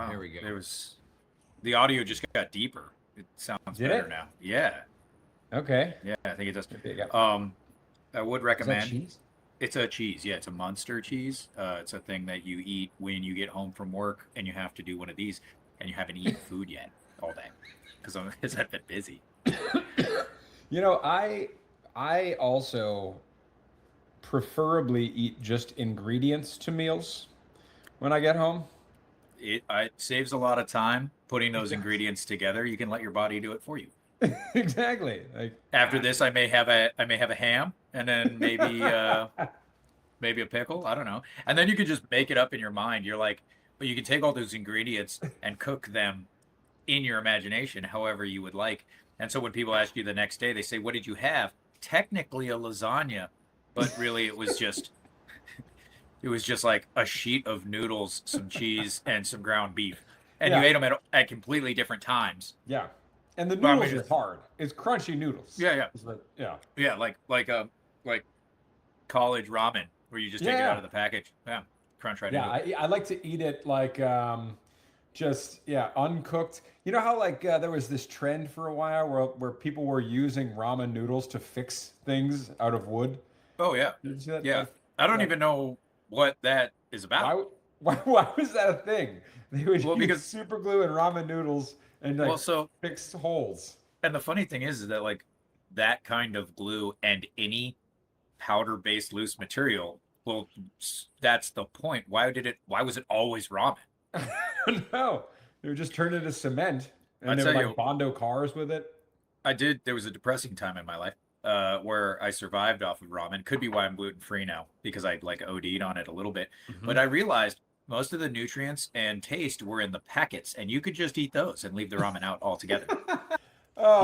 Wow. There we go. The audio just got deeper. It sounds better now. Yeah. Okay. Yeah, I think it does. There you go. I would Is that recommend. cheese? It's a cheese. Yeah, it's a Munster cheese. It's a thing that you eat when you get home from work and you have to do one of these and you haven't eaten food yet all day because I've been busy. You know, I also preferably eat just ingredients to meals when I get home. It saves a lot of time putting those ingredients together. You can let your body do it for you. Exactly. Like After this, I may have a ham and then maybe a pickle. I don't know. And then you can just make it up in your mind. You're like, but you can take all those ingredients and cook them in your imagination, however you would like. And so when people ask you the next day, they say, "What did you have?" Technically a lasagna, but really it was just like a sheet of noodles, some cheese, and some ground beef. And you ate them at completely different times. Yeah. And the Well, I noodles mean, are hard. It's crunchy noodles. Yeah. It's like, yeah. Yeah, like college ramen where you just take it out of the package. Yeah, crunch right into it. I like to eat it like just uncooked. You know how like there was this trend for a while where people were using ramen noodles to fix things out of wood? Oh yeah. Did you see that? Yeah. I don't even know what that is about. Why was that a thing? They would use because super glue and ramen noodles and like so fix holes. and the funny thing is that like that kind of glue and any powder-based loose material, well, that's the point. Why was it always ramen? I don't know. They would just turn it into cement and I'd they would tell like you, Bondo cars with it. there was a depressing time in my life where I survived off of ramen. Could be why I'm gluten-free now because I like OD'd on it a little bit. But I realized most of the nutrients and taste were in the packets, and you could just eat those and leave the ramen out altogether. Oh,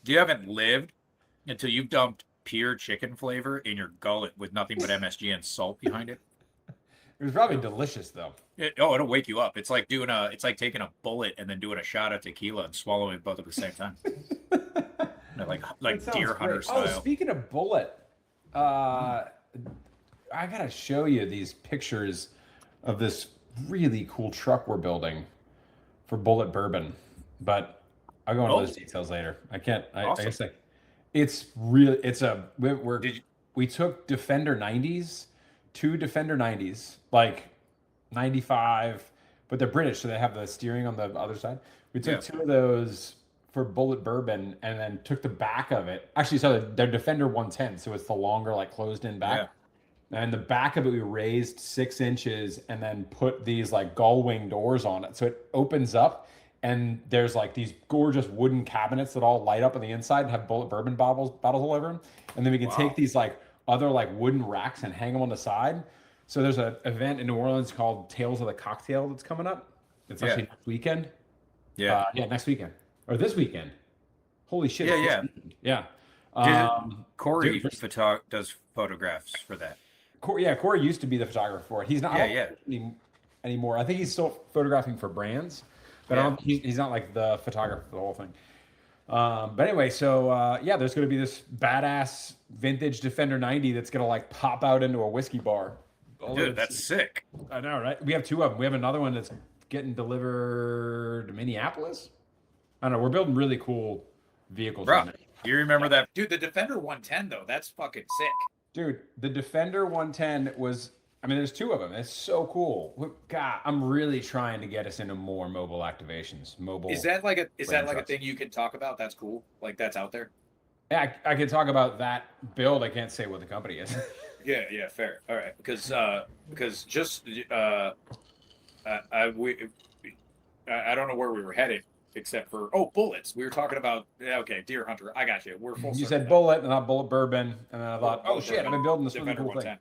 You haven't lived until you've dumped pure chicken flavor in your gullet with nothing but MSG and salt behind it. it was probably delicious though. It'll wake you up. It's like taking a Bulleit and then doing a shot of tequila and swallowing both at the same time. Like deer hunter style. Oh, speaking of Bulleit, I gotta show you these pictures of this really cool truck we're building for Bulleit Bourbon, but I'll go into those details later. I can't. Awesome. I guess it's really. It's a. We took Defender 90s, two Defender 90s, like 95, but they're British, so they have the steering on the other side. We took two of those for Bulleit Bourbon, and then took the back of it. Actually, so they're Defender 110, so it's the longer, like closed-in back. Yeah. And the back of it, we raised 6 inches, and then put these like gull wing doors on it, so it opens up. And there's like these gorgeous wooden cabinets that all light up on the inside and have Bulleit Bourbon bottles all over them. And then we can take these like other like wooden racks and hang them on the side. So there's an event in New Orleans called Tales of the Cocktail that's coming up. It's actually next weekend. Yeah. Next weekend. Or this weekend. Holy shit. Yeah. Corey does photographs for that. Corey used to be the photographer for it. He's not anymore. I think he's still photographing for brands. But he's not like the photographer for the whole thing. But anyway, so there's going to be this badass vintage Defender 90 that's going to like pop out into a whiskey bar. Dude, that's sick. I know, right? We have 2 of them. We have another one that's getting delivered to Minneapolis. I don't know. We're building really cool vehicles. Bro, do you remember that? Dude, the Defender 110, though, that's fucking sick. Dude, the Defender 110 was... I mean, there's 2 of them. It's so cool. God, I'm really trying to get us into more mobile activations. Is that like a thing you can talk about? That's cool. Like that's out there. Yeah, I can talk about that build. I can't say what the company is. Yeah, fair. All right, because just I don't know where we were headed except for bullets. We were talking about deer hunter. I got you. We're full. You said Bulleit and not Bulleit Bourbon, and then I thought, shit, I've been building this really cool thing.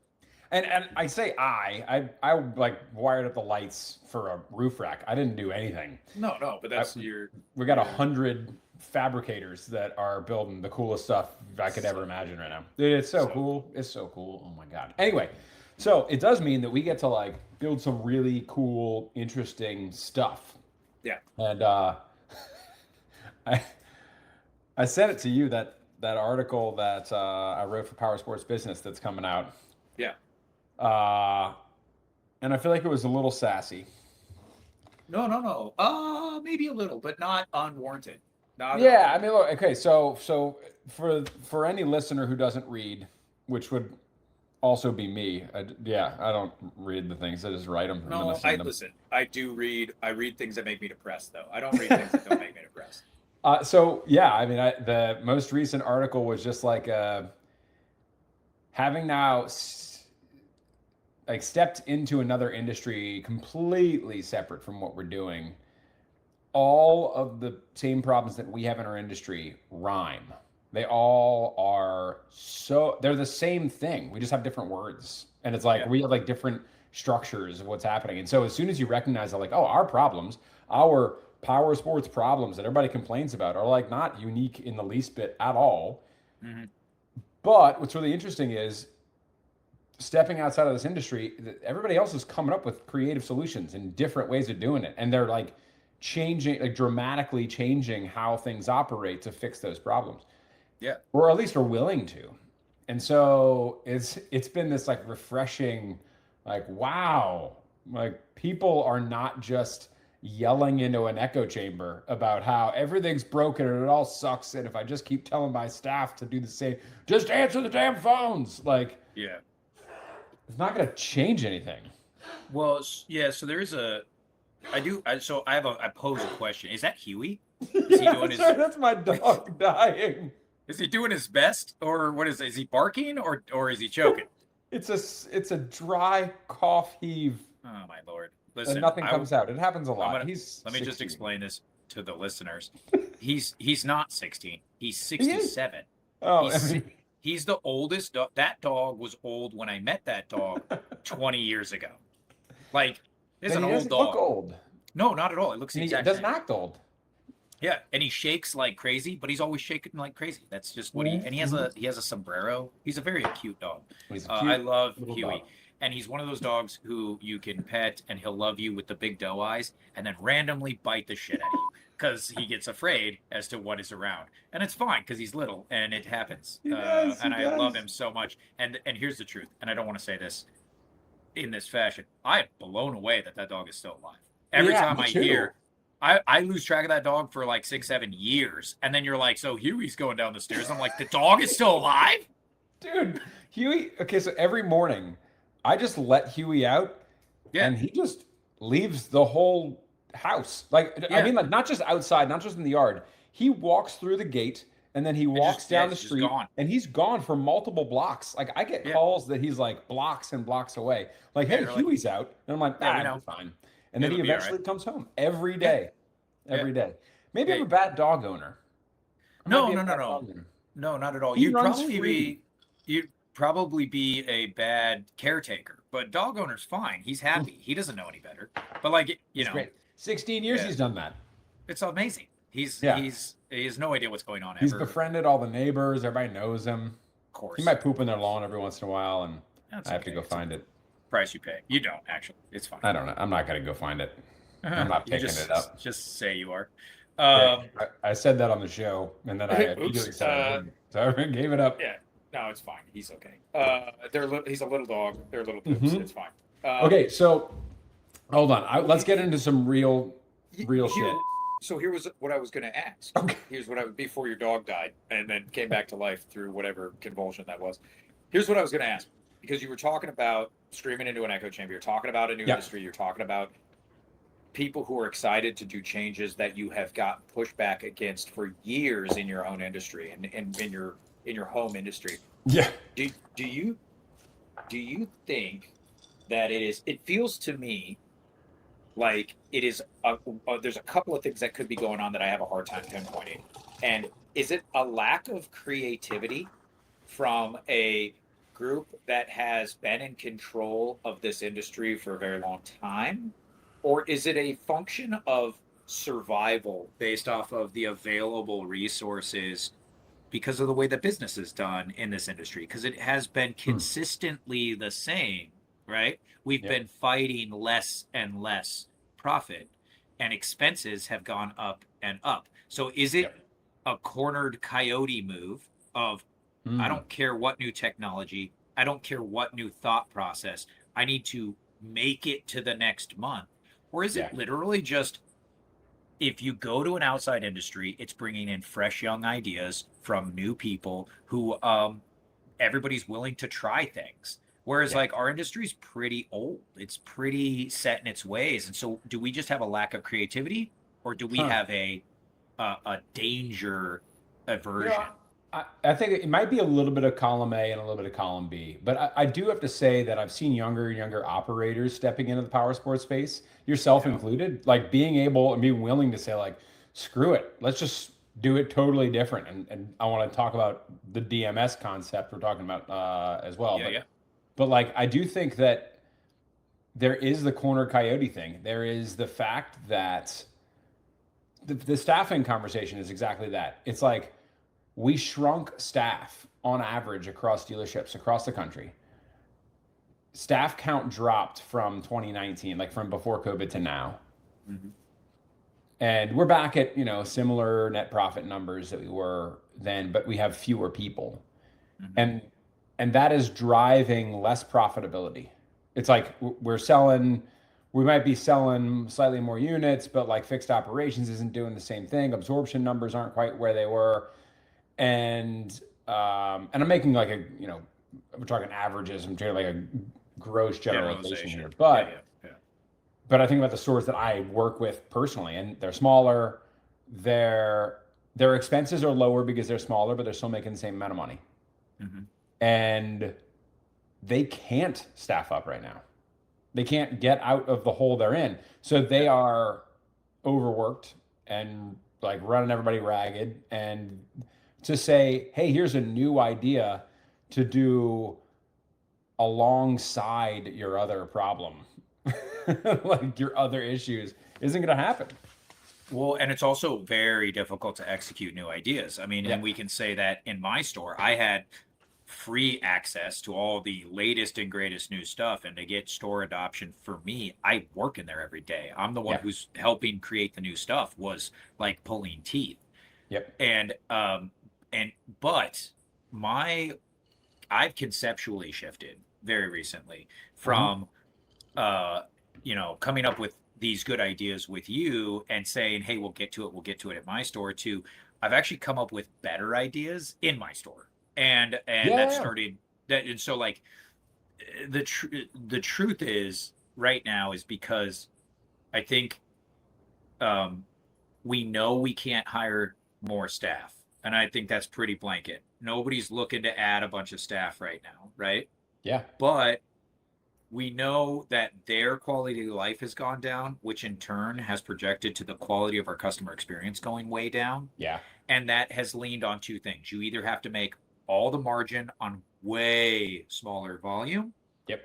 And I say I like wired up the lights for a roof rack. I didn't do anything. No, but that's we got 100 fabricators that are building the coolest stuff I could ever imagine right now. Dude, it's so cool. It's so cool. Oh my God. Anyway, so it does mean that we get to like build some really cool, interesting stuff. Yeah. And I sent it to you that article that I wrote for Powersports Business that's coming out. Yeah. And I feel like it was a little sassy. No. Maybe a little, but not unwarranted. Not at Yeah, all. I mean, look, okay, so for any listener who doesn't read, which would also be me, yeah, I don't read the things. I just write them and then I No, send them. listen. I do read. I read things that make me depressed, though. I don't read things that don't make me depressed. So yeah, I mean, the most recent article was just like having now like stepped into another industry completely separate from what we're doing. All of the same problems that we have in our industry rhyme. They all are they're the same thing. We just have different words. And it's like Yeah. we have like different structures of what's happening. And so as soon as you recognize that, like, oh, our problems, our power sports problems that everybody complains about are like not unique in the least bit at all. Hmm. But what's really interesting is stepping outside of this industry, everybody else is coming up with creative solutions and different ways of doing it. And they're like changing, like dramatically changing how things operate to fix those problems, Yeah. or at least are willing to. And so it's been this like refreshing, like, wow, like people are not just yelling into an echo chamber about how everything's broken and it all sucks. And if I just keep telling my staff to do the same, just answer the damn phones. Like, Yeah. it's not going to change anything. Well, yeah. So there is a. I do. So I have a. I pose a question. Is that Huey? Is he Yeah, doing his? sorry, that's my dog dying. Is he doing his best, or what is? Is he barking, or is he choking? It's a dry cough heave, Oh my lord! and Listen, nothing comes out. It happens a lot. gonna He's let me just 16. explain this to the listeners. He's not 16. He's He is. 67. Oh, He's I mean, he's the oldest dog. That dog was old when I met that dog 20 years ago. Like, it's then an he old doesn't look dog. old. No, not at all. It looks the And he exact doesn't same. act old. Yeah, and he shakes like crazy, but he's always shaking like crazy. That's just what he. And Mm-hmm. he has a sombrero. He's a very cute dog. He's a I cute love little Huey, dog. and he's one of those dogs who you can pet, and he'll love you with the big doe eyes, and then randomly bite the shit out of you because he gets afraid as to what is around, and it's fine because he's little and it happens. He does. And He I love does. him so much. And here's the truth, and I don't want to say this in this fashion. I am blown away that dog is still alive. Every Yeah, time me I too. hear. I lose track of that dog for like 6, 7 years. And then you're like, so Huey's going down the stairs. I'm like, the dog is still alive? Dude, Huey. Okay, so every morning, I just let Huey out, Yeah. and he just leaves the whole house. Like, I Yeah. mean, like not just outside, not just in the yard. He walks through the gate, and then he walks down the He's just street, gone. and he's gone for multiple blocks. Like, I get Yeah. calls that he's like blocks and blocks away. Like, hey, they're like, Huey's out, and I'm like, yeah, we ah, know. you're fine. And then he It'll be all eventually right. comes home every Yeah. day, Yeah. every day. Maybe I'm Yeah. a bad dog owner. I might No, be a no, no, bad no. dog owner. No, not at all. He runs free. You'd probably be a bad caretaker. But dog owner's fine. He's happy. He doesn't know any better. But like, It's great. 16 years yeah, he's done that. it's amazing. Yeah. He has no idea what's going on He's ever. befriended all the neighbors. Everybody knows him. Of course. He might poop in their lawn every once in a while, and That's I have to okay. go It's find it. price you pay. You don't actually. It's fine. I don't know. I'm not going to go find it. I'm not You picking just, it up. Just say you are. Yeah, I said that on the show, and then I Oops, immediately said I wouldn't. So I gave it up. Yeah. No, it's fine. He's okay. He's a little dog. They're little poops. Mhm. It's fine. Okay, so hold on. Let's get into some real shit. So here was what I was going to ask. Okay. Here's what I before your dog died and then came back to life through whatever convulsion that was. Here's what I was going to ask because you were talking about screaming into an echo chamber. You're talking about a new industry. You're talking about people who are excited to do changes that you have gotten pushback against for years in your own industry and in your home industry. Yeah. Do you think that it feels to me like it is there's a couple of things that could be going on that I have a hard time pinpointing. And is it a lack of creativity from a group that has been in control of this industry for a very long time? Or is it a function of survival based off of the available resources because of the way that business is done in this industry? Because it has been consistently the same, right? We've been fighting less and less profit, and expenses have gone up and up. So is it a cornered coyote move of, I don't care what new technology, I don't care what new thought process, I need to make it to the next month? Or is it literally just, if you go to an outside industry, it's bringing in fresh young ideas from new people who everybody's willing to try things. Whereas like our industry's pretty old. It's pretty set in its ways. And so do we just have a lack of creativity, or do we have a danger aversion? I think it might be a little bit of column A and a little bit of column B, but I do have to say that I've seen younger and younger operators stepping into the power sports space, yourself included, like being able and being willing to say like, screw it, let's just do it totally different. And I want to talk about the DMS concept we're talking about as well. But like, I do think that there is the corner coyote thing. There is the fact that the staffing conversation is exactly that. It's like, we shrunk staff on average across dealerships across the country. Staff count dropped from 2019, like from before COVID to now. And we're back at, similar net profit numbers that we were then, but we have fewer people. And that is driving less profitability. It's like we might be selling slightly more units, but like fixed operations isn't doing the same thing. Absorption numbers aren't quite where they were. And I'm making like we're talking averages. I'm doing like a gross generalization here, but I think about the stores that I work with personally, and they're smaller. Their expenses are lower because they're smaller, but they're still making the same amount of money, and they can't staff up right now. They can't get out of the hole they're in, so they are overworked and like running everybody ragged. And to say, hey, here's a new idea to do alongside your other problem, like your other issues, isn't going to happen. Well, and it's also very difficult to execute new ideas. I mean, and we can say that in my store, I had free access to all the latest and greatest new stuff. And to get store adoption for me, I work in there every day. I'm the one who's helping create the new stuff, was like pulling teeth. But I've conceptually shifted very recently from, coming up with these good ideas with you and saying, hey, we'll get to it at my store, to I've actually come up with better ideas in my store. And that started that. And so like the truth is right now is because I think we know we can't hire more staff. And I think that's pretty blanket. Nobody's looking to add a bunch of staff right now, right? Yeah. But we know that their quality of life has gone down, which in turn has projected to the quality of our customer experience going way down. Yeah. And that has leaned on two things. You either have to make all the margin on way smaller volume,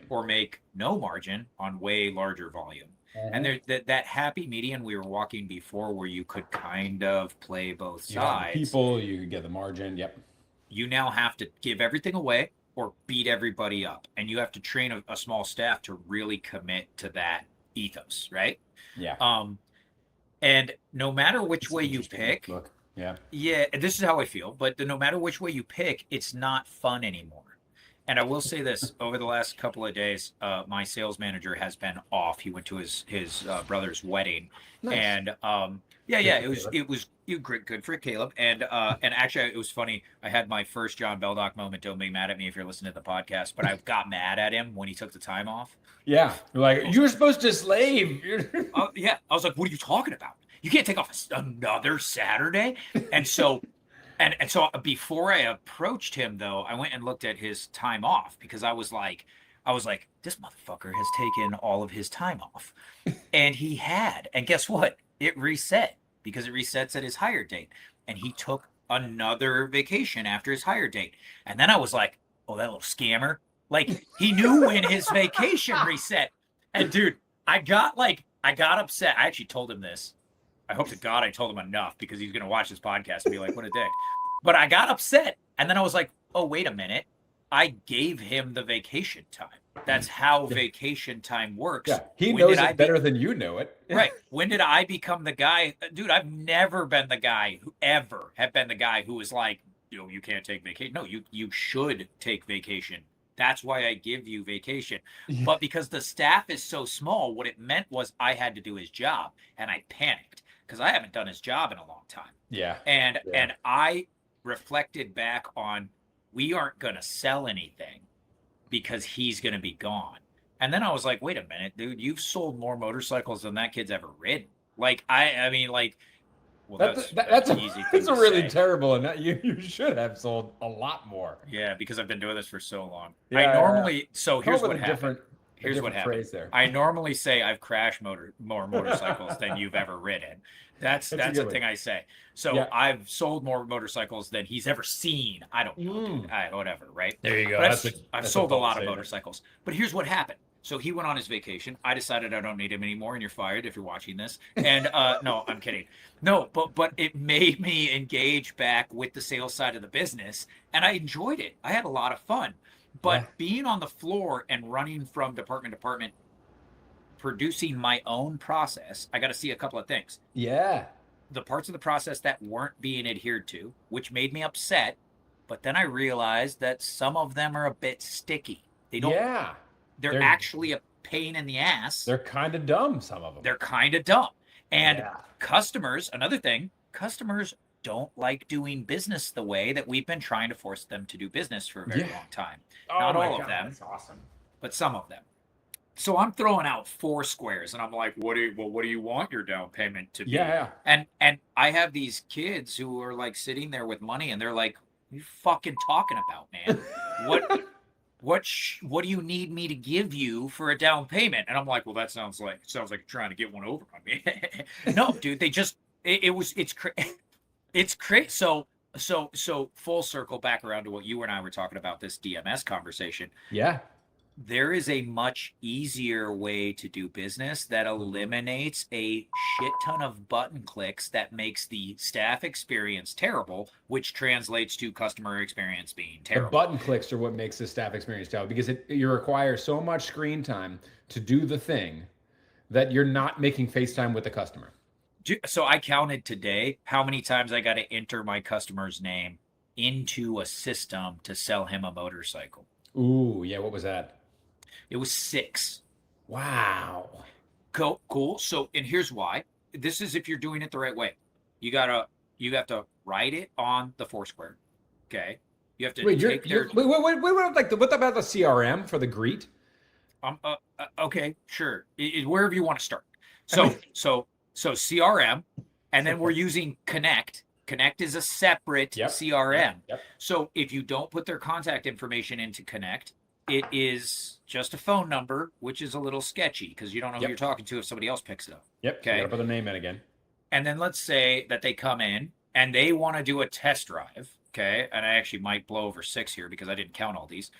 or make no margin on way larger volume. And there's that happy median we were walking before, where you could kind of play both sides. People, you could get the margin. You now have to give everything away or beat everybody up. And you have to train a small staff to really commit to that ethos, right? And no matter which way you pick, this is how I feel, but no matter which way you pick, it's not fun anymore. And I will say this, over the last couple of days, my sales manager has been off. He went to his brother's wedding. And it was good for Caleb. And actually it was funny. I had my first John Beldock moment. Don't be mad at me if you're listening to the podcast, but I got mad at him when he took the time off. You're like, you were supposed to slave. I was like, what are you talking about? You can't take off another Saturday. And so before I approached him, though, I went and looked at his time off, because I was like, this motherfucker has taken all of his time off. And he had. And guess what? It reset, because it resets at his hire date. And he took another vacation after his hire date. And then I was like, oh, that little scammer. Like, he knew when his vacation reset. And dude, I got upset. I actually told him this. I hope to God I told him enough, because he's going to watch this podcast and be like, what a dick. But I got upset. And then I was like, oh, wait a minute. I gave him the vacation time. That's how vacation time works. Yeah, he knows it better than you know it. Right. When did I become the guy? Dude, I've never been the guy who was like, you can't take vacation. No, you should take vacation That's why I give you vacation. But because the staff is so small, what it meant was I had to do his job, and I panicked because I haven't done his job in a long time. Yeah. And I reflected back on, we aren't going to sell anything because he's going to be gone. And then I was like, wait a minute, dude, you've sold more motorcycles than that kid's ever ridden. Like, I mean, like, well, that's an easy thing that's to a really say. terrible, and you should have sold a lot more. Yeah, because I've been doing this for so long. Yeah, I normally, so here's what happened. Here's what happened. There. I normally say I've crashed more motorcycles than you've ever ridden. That's the thing I say. So I've sold more motorcycles than he's ever seen. I don't know, whatever, right? There you go. I've sold a lot of motorcycles. But here's what happened. So he went on his vacation. I decided I don't need him anymore, and you're fired if you're watching this. And no, I'm kidding. No, but it made me engage back with the sales side of the business, and I enjoyed it. I had a lot of fun. But being on the floor and running from department to department, producing my own process, I got to see a couple of things. Yeah. The parts of the process that weren't being adhered to, which made me upset. But then I realized that some of them are a bit sticky. They don't. Yeah. They're actually a pain in the ass. They're kind of dumb, some of them. They're kind of dumb. And customers, another thing, customers don't like doing business the way that we've been trying to force them to do business for a very long time. Not all of them, that's awesome. but some of them. So I'm throwing out 4 squares, and I'm like, what do you want your down payment to be? Yeah. And I have these kids who are like sitting there with money, and they're like, what are you fucking talking about, man? What do you need me to give you for a down payment? And I'm like, well, that sounds like you're trying to get one over on me. No, dude, they just it's crazy. So full circle back around to what you and I were talking about, this DMS conversation. Yeah. There is a much easier way to do business that eliminates a shit ton of button clicks that makes the staff experience terrible, which translates to customer experience being terrible. The button clicks are what makes the staff experience terrible, because you require so much screen time to do the thing that you're not making FaceTime with the customer. So I counted today how many times I got to enter my customer's name into a system to sell him a motorcycle. Ooh, yeah. What was that? It was 6. Wow. Cool. So, and here's why. This is if you're doing it the right way. You have to write it on the Foursquare. Okay. You have to wait, like what about the CRM for the greet? Okay, sure. Wherever you want to start. So CRM, and then we're using Connect. Connect is a separate CRM. Yep. So if you don't put their contact information into Connect, it is just a phone number, which is a little sketchy because you don't know who you're talking to if somebody else picks it up. Yep. Okay. You gotta put their name in again. And then let's say that they come in and they want to do a test drive. Okay. And I actually might blow over 6 here because I didn't count all these.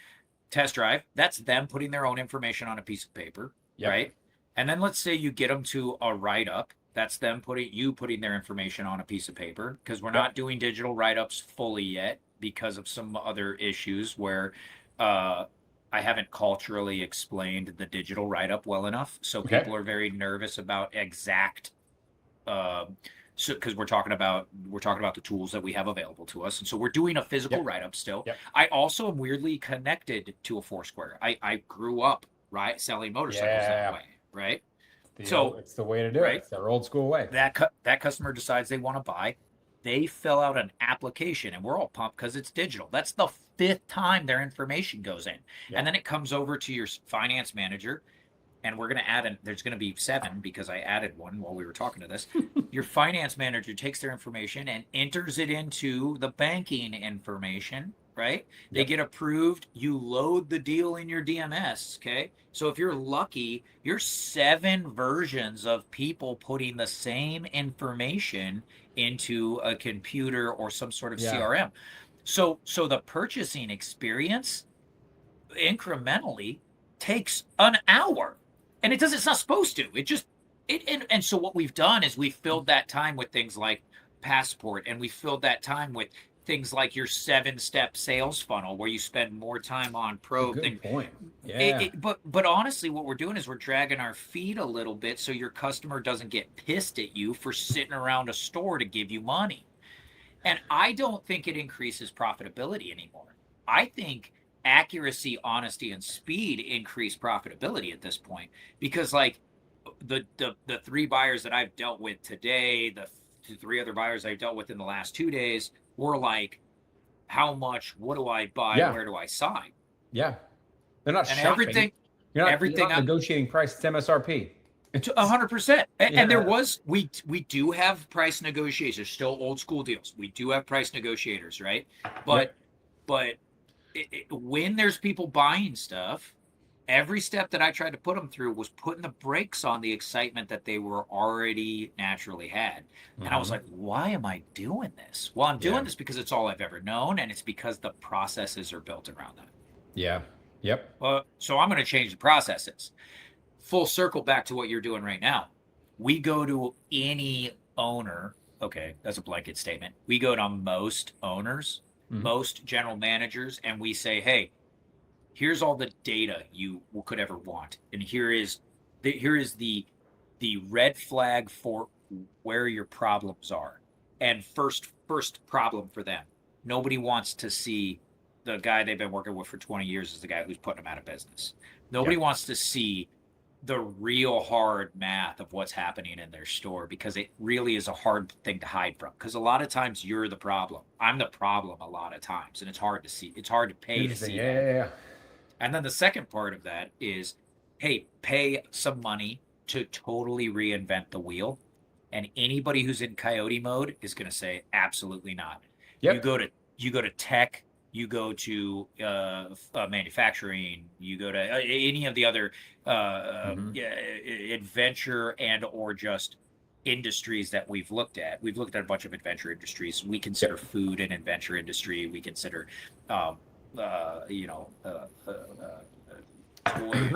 Test drive. That's them putting their own information on a piece of paper. Yep. Right. And then let's say you get them to a write-up. That's them putting their information on a piece of paper, because we're not doing digital write-ups fully yet because of some other issues where I haven't culturally explained the digital write-up well enough. So people are very nervous about exact, because we're talking about the tools that we have available to us. And so we're doing a physical write-up still. Yep. I also am weirdly connected to a Foursquare. I grew up selling motorcycles that way, right? It's the way to do it. It's their old school way. That customer decides they want to buy. They fill out an application, and we're all pumped because it's digital. That's the 5th time their information goes in. Yep. And then it comes over to your finance manager, and we're going to add there's going to be 7 because I added one while we were talking to this. Your finance manager takes their information and enters it into the banking information, right? They get approved. You load the deal in your DMS, okay? So if you're lucky, you're 7 versions of people putting the same information into a computer or some sort of CRM. So the purchasing experience incrementally takes an hour, and it's not supposed to. And so what we've done is we filled that time with things like Passport, and we filled that time with things like your 7-step sales funnel, where you spend more time on probe. Good point. Yeah. But honestly, what we're doing is we're dragging our feet a little bit so your customer doesn't get pissed at you for sitting around a store to give you money. And I don't think it increases profitability anymore. I think accuracy, honesty, and speed increase profitability at this point, because like the 3 buyers that I've dealt with today, the 3 other buyers I've dealt with in the last 2 days were like, how much, what do I buy, Yeah. where do I sign? Yeah. They're not And shopping. everything You're not negotiating price. It's MSRP. 100%. And Yeah. there was, we do have price negotiators, still old school deals. We do have price negotiators, right? But when there's people buying stuff, every step that I tried to put them through was putting the brakes on the excitement that they were already naturally had. And I was like, why am I doing this? Well, I'm doing this because it's all I've ever known, and it's because the processes are built around that. Yeah. Yep. So I'm going to change the processes. Full circle back to what you're doing right now. We go to any owner. Okay, that's a blanket statement. We go to most owners, most general managers, and we say, hey, here's all the data you could ever want, and here is the red flag for where your problems are. And first problem for them, nobody wants to see the guy they've been working with for 20 years is the guy who's putting them out of business. Nobody wants to see the real hard math of what's happening in their store, because it really is a hard thing to hide from, because a lot of times you're the problem. I'm the problem a lot of times, and it's hard to see. It's hard to pay to see Yeah. And then the second part of that is, hey, pay some money to totally reinvent the wheel. And anybody who's in coyote mode is going to say, absolutely not. Yep. You go to tech, you go to manufacturing, you go to any of the other adventure and or just industries that we've looked at. We've looked at a bunch of adventure industries. We consider food an adventure industry. We consider like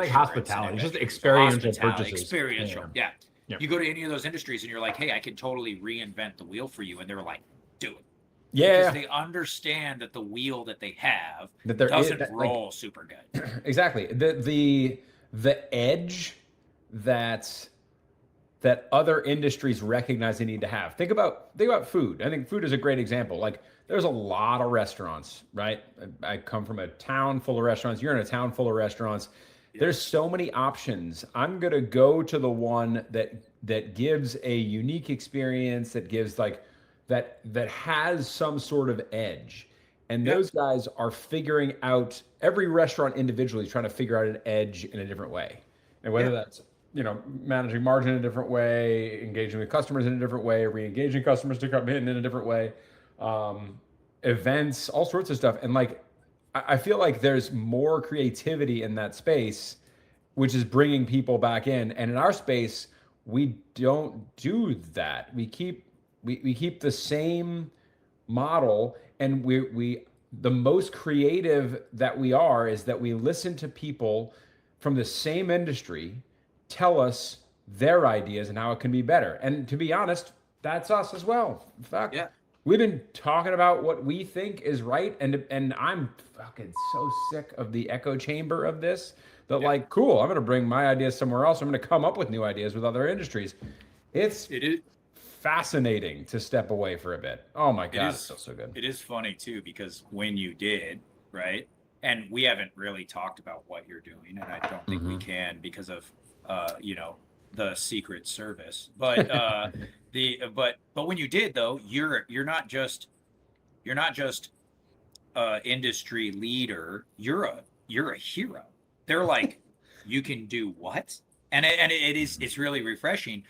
hospitality, just experiential purchases. Experiential, yeah. You go to any of those industries and you're like, hey, I can totally reinvent the wheel for you. And they're like, do it. Yeah. Because they understand that the wheel that they have doesn't roll super good. Exactly. The edge that other industries recognize they need to have. Think about food. I think food is a great example. Like, there's a lot of restaurants, right? I come from a town full of restaurants. You're in a town full of restaurants. Yeah. There's so many options. I'm going to go to the one that gives a unique experience, that gives that has some sort of edge. And those guys are figuring out, every restaurant individually is trying to figure out an edge in a different way. And whether that's, managing margin in a different way, engaging with customers in a different way, re-engaging customers to come in a different way, events, all sorts of stuff. And I feel like there's more creativity in that space, which is bringing people back in. And in our space, we don't do that. We keep the same model, and we the most creative that we are is that we listen to people from the same industry tell us their ideas and how it can be better. And to be honest, that's us as well. In fact, we've been talking about what we think is right, and I'm fucking so sick of the echo chamber of this that cool, I'm going to bring my ideas somewhere else. I'm going to come up with new ideas with other industries. It is fascinating to step away for a bit. Oh my God, it's so good. It is funny too, because when you did, right? And we haven't really talked about what you're doing, and I don't think we can because of the Secret Service. But but when you did though, you're not just industry leader, you're a hero. They're like, you can do what? And it's really refreshing.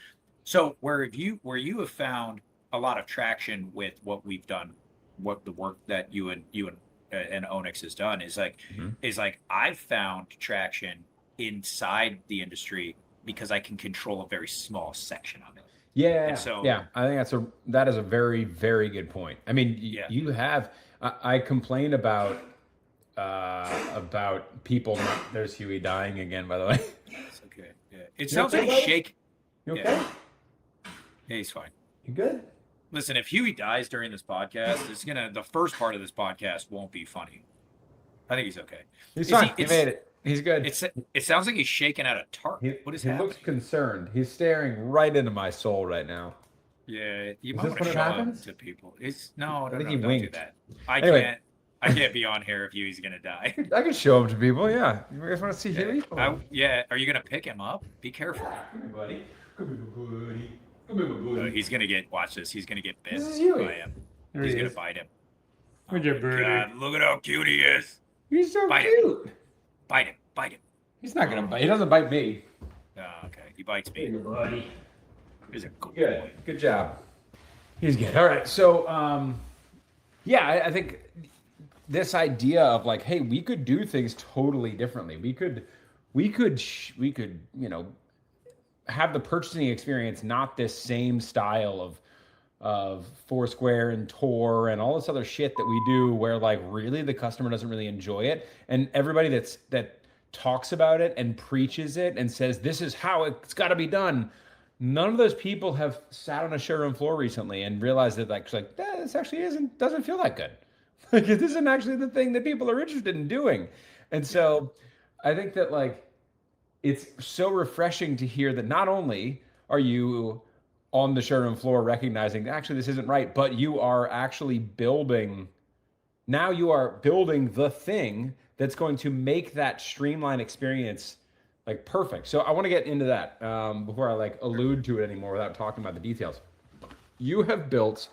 So where you have found a lot of traction with what we've done, what the work that you and Onyx has done is like I've found traction inside the industry because I can control a very small section of it. Yeah. So I think that is a very, very good point. I mean, you have. I complain about people. There's Huey dying again, by the way. It's okay. Yeah. It sounds like he's shaking. You okay? Yeah, he's fine. You good? Listen, if Huey dies during this podcast, the first part of this podcast won't be funny. I think he's okay. He's fine. He made it. He's good. It sounds like he's shaking out a tart. What is happening? He looks concerned. He's staring right into my soul right now. Yeah, you might want to show him to people. No, I think don't winked. do that. I can't. I can't be on here if Huey's gonna die. I can show him to people. Yeah, you guys want to see Huey? Yeah. Are you gonna pick him up? Be careful. Come here, buddy. Come here, buddy. Come here, buddy. He's gonna get. Watch this. He's gonna get bit This is Huey. by him. There He's he gonna is. bite him. Where's your birdie? God, look at how cute he is. He's so Bite cute. him. Bite him. Bite him. He's not gonna bite. He doesn't bite me. Oh, okay. He bites me. buddy. He's a good Good. boy. Good job. He's good. All right. So, yeah, I think this idea of like, hey, we could do things totally differently. We could, have the purchasing experience not this same style of Foursquare and Tor and all this other shit that we do, where like really the customer doesn't really enjoy it, and everybody that talks about it and preaches it and says this is how it's got to be done. None of those people have sat on a showroom floor recently and realized that this actually doesn't feel that good. Like it isn't actually the thing that people are interested in doing. And so I think that like it's so refreshing to hear that not only are you on the showroom floor recognizing actually this isn't right, but you are actually building the thing that's going to make that streamlined experience like perfect. So I want to get into that before I like allude to it anymore without talking about the details. You have built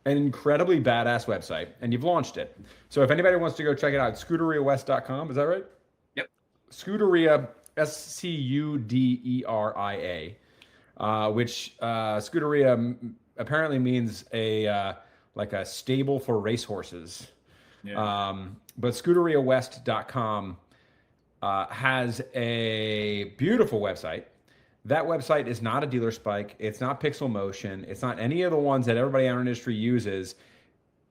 an incredibly badass website and you've launched it. So if anybody wants to go check it out, ScuderiaWest.com, is that right? Yep. Scuderia, Scuderia, which Scuderia apparently means a stable for racehorses. Yeah. But ScuderiaWest.com has a beautiful website. That website is not a dealer spike. It's not Pixel Motion. It's not any of the ones that everybody in our industry uses.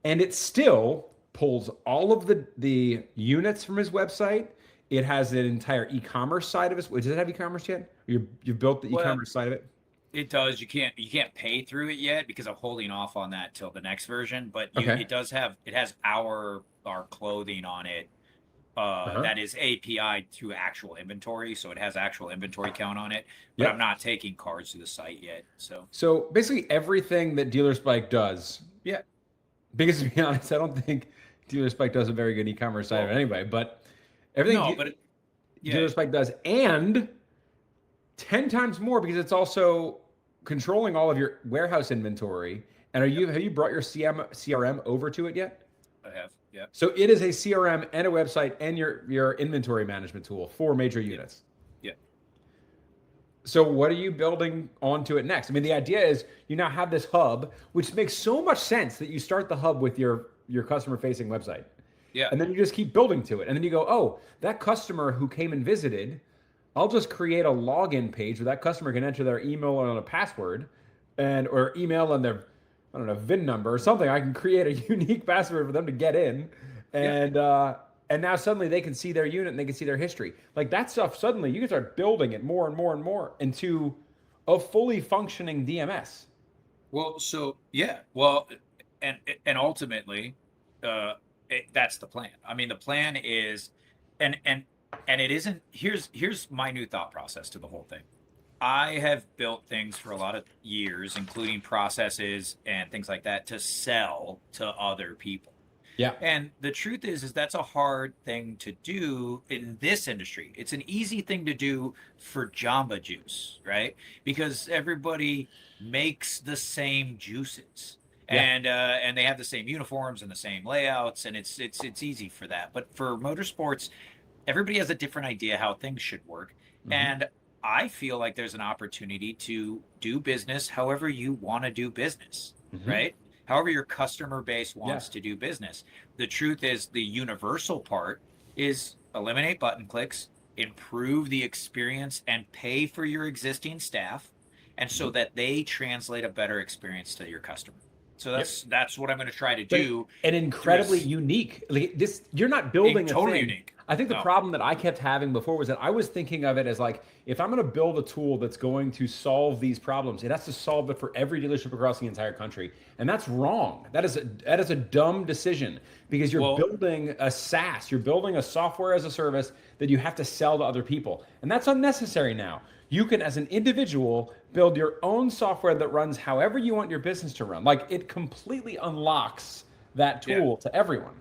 And it still pulls all of the units from his website. It has an entire e-commerce side of it. Does it have e-commerce yet? You've built the e-commerce side of it? It does. You can't pay through it yet because I'm holding off on that till the next version. But it has our clothing on it. That is API to actual inventory, so it has actual inventory count on it. But I'm not taking cards to the site yet. So basically everything that Dealer Spike does. Yeah. Because to be honest, I don't think Dealer Spike does a very good e-commerce site anyway. But everything Dealer Spike does, and 10 times more because it's also controlling all of your warehouse inventory. And have you brought your CRM over to it yet? I have. Yeah. So it is a CRM and a website and your inventory management tool for major units. Yeah. So what are you building onto it next? I mean, the idea is you now have this hub, which makes so much sense that you start the hub with your customer-facing website. Yeah. And then you just keep building to it. And then you go, oh, that customer who came and visited, I'll just create a login page where that customer can enter their email and a password or email and their VIN number or something. I can create a unique password for them to get in. And now suddenly they can see their unit and they can see their history. Like that stuff, suddenly you can start building it more and more and more into a fully functioning DMS. Well, so yeah. Well, and ultimately, that's the plan. I mean, the plan is, and it isn't. Here's my new thought process to the whole thing. I have built things for a lot of years, including processes and things like that, to sell to other people. Yeah. And the truth is that's a hard thing to do in this industry. It's an easy thing to do for Jamba Juice, right? Because everybody makes the same juices. Yeah. And they have the same uniforms and the same layouts, and it's easy for that. But for motorsports, everybody has a different idea how things should work. Mm-hmm. And I feel like there's an opportunity to do business however you want to do business, mm-hmm. right? However your customer base wants to do business. The truth is the universal part is eliminate button clicks, improve the experience, and pay for your existing staff, and so that they translate a better experience to your customer. So that's what I'm going to try to do. And incredibly unique. Like this, you're not building a totally thing. Unique. I think the problem that I kept having before was that I was thinking of it as like, if I'm going to build a tool that's going to solve these problems, it has to solve it for every dealership across the entire country. And that's wrong. That is a dumb decision because you're building a SaaS. You're building a software as a service that you have to sell to other people. And that's unnecessary now. You can, as an individual, build your own software that runs however you want your business to run. Like it completely unlocks that tool to everyone.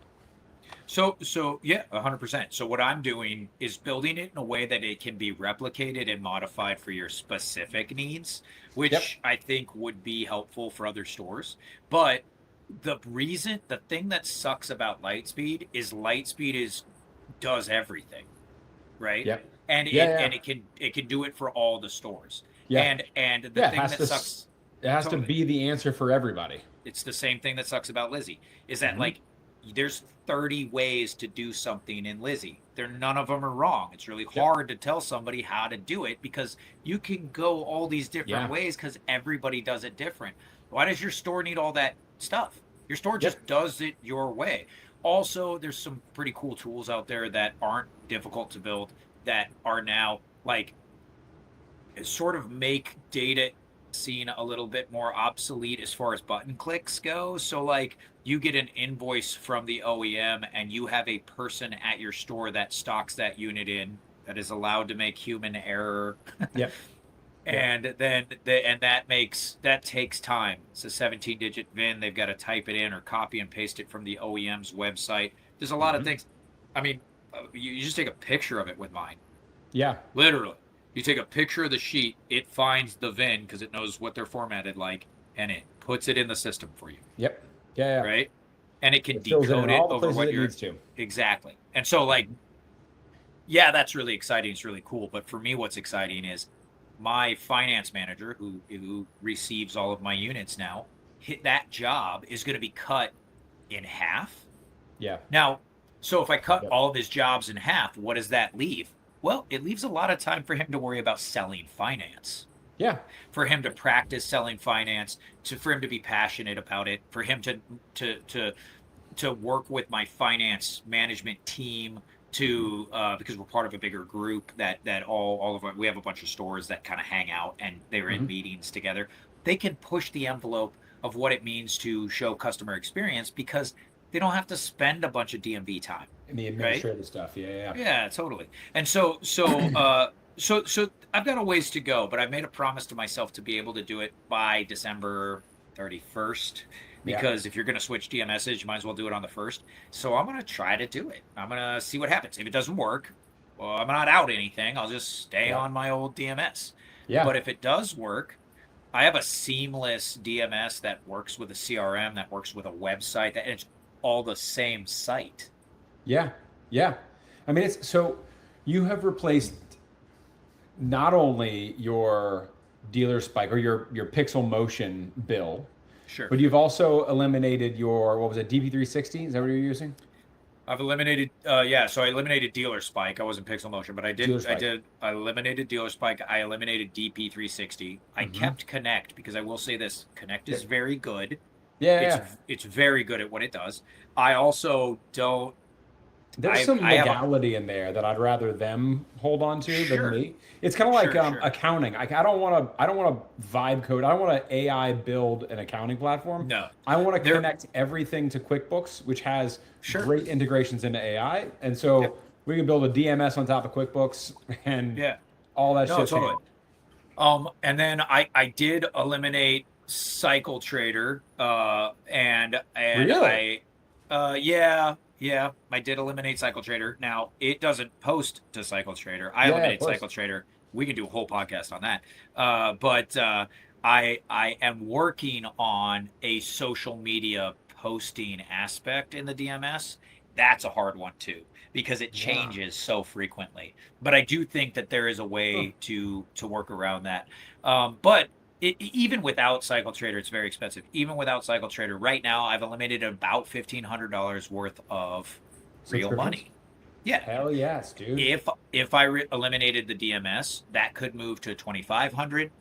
So yeah, 100%. So what I'm doing is building it in a way that it can be replicated and modified for your specific needs, Yep. which I think would be helpful for other stores. But the thing that sucks about Lightspeed is does everything, right? Yep. And Yeah. it can do it for all the stores. Yeah. And the Yeah. It thing has that to. sucks It has to totally. be the answer for everybody. It's the same thing that sucks about Lizzie is that Mhm. like there's 30 ways to do something in Lizzie. None of them are wrong. It's really hard to tell somebody how to do it because you can go all these different ways because everybody does it different. Why does your store need all that stuff? Your store just does it your way. Also, there's some pretty cool tools out there that aren't difficult to build that are now like sort of make data seen a little bit more obsolete as far as button clicks go. So like you get an invoice from the OEM and you have a person at your store that stocks that unit in that is allowed to make human error. Yep. And then that takes time. It's a 17-digit VIN. They've got to type it in or copy and paste it from the OEM's website. There's a lot of things. I mean, you just take a picture of it with mine. Yeah. Literally. You take a picture of the sheet, it finds the VIN because it knows what they're formatted like, and it puts it in the system for you. Yep. Yeah. Right? And it can fills decode in it all the over places what it you're needs to. exactly. And so like, yeah, that's really exciting. It's really cool. But for me, what's exciting is my finance manager, who receives all of my units now, that job is going to be cut in half. Yeah. Now, so if I cut all of his jobs in half, what does that leave? Well, it leaves a lot of time for him to worry about selling finance. Yeah. For him to practice selling finance, for him to be passionate about it, for him to work with my finance management team to because we're part of a bigger group that all of we have a bunch of stores that kind of hang out and they're in meetings together. They can push the envelope of what it means to show customer experience because they don't have to spend a bunch of DMV time. And the administrative stuff. Yeah. Yeah, totally. And so I've got a ways to go, but I've made a promise to myself to be able to do it by December 31st. Because if you're going to switch DMSs, you might as well do it on the 1st. So I'm going to try to do it. I'm going to see what happens. If it doesn't work, well, I'm not out anything. I'll just stay on my old DMS. Yeah. But if it does work, I have a seamless DMS that works with a CRM, that works with a website, that it's all the same site. Yeah. I mean, so you have replaced not only your dealer spike or your pixel motion bill, Sure. but you've also eliminated your, what was it, DP360? Is that what you're using? I've eliminated, so I eliminated dealer spike. I wasn't pixel motion, but I eliminated dealer spike. I eliminated DP360. I kept Connect because I will say this, Connect is very good. It's very good at what it does. I also don't. There's some legality in there that I'd rather them hold on to than me. It's kind of like accounting. I don't want to vibe code. I don't want to AI build an accounting platform. No, I want to connect everything to QuickBooks, which has great integrations into AI, and so we can build a DMS on top of QuickBooks and all that shit. Totally. And then I did eliminate CycleTrader, and really? I did eliminate CycleTrader. Now, it doesn't post to CycleTrader. I eliminate CycleTrader. We can do a whole podcast on that. But I am working on a social media posting aspect in the DMS. That's a hard one, too, because it changes so frequently. But I do think that there is a way to work around that. But even without CycleTrader, it's very expensive. Even without CycleTrader, right now, I've eliminated about $1,500 worth of real money. Yeah. Hell yes, dude. If I eliminated the DMS, that could move to $2,500.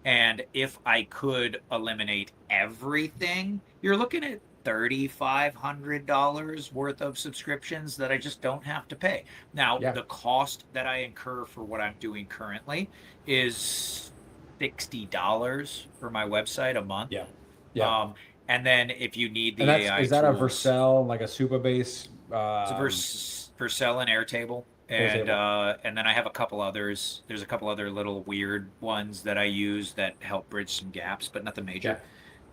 And if I could eliminate everything, you're looking at $3,500 worth of subscriptions that I just don't have to pay. Now, the cost that I incur for what I'm doing currently is $60 for my website a month. And then if you need the AI is that tools, a Vercel, like a Supabase? It's a Vercel and Airtable. And then I have a couple others. There's a couple other little weird ones that I use that help bridge some gaps, but nothing major.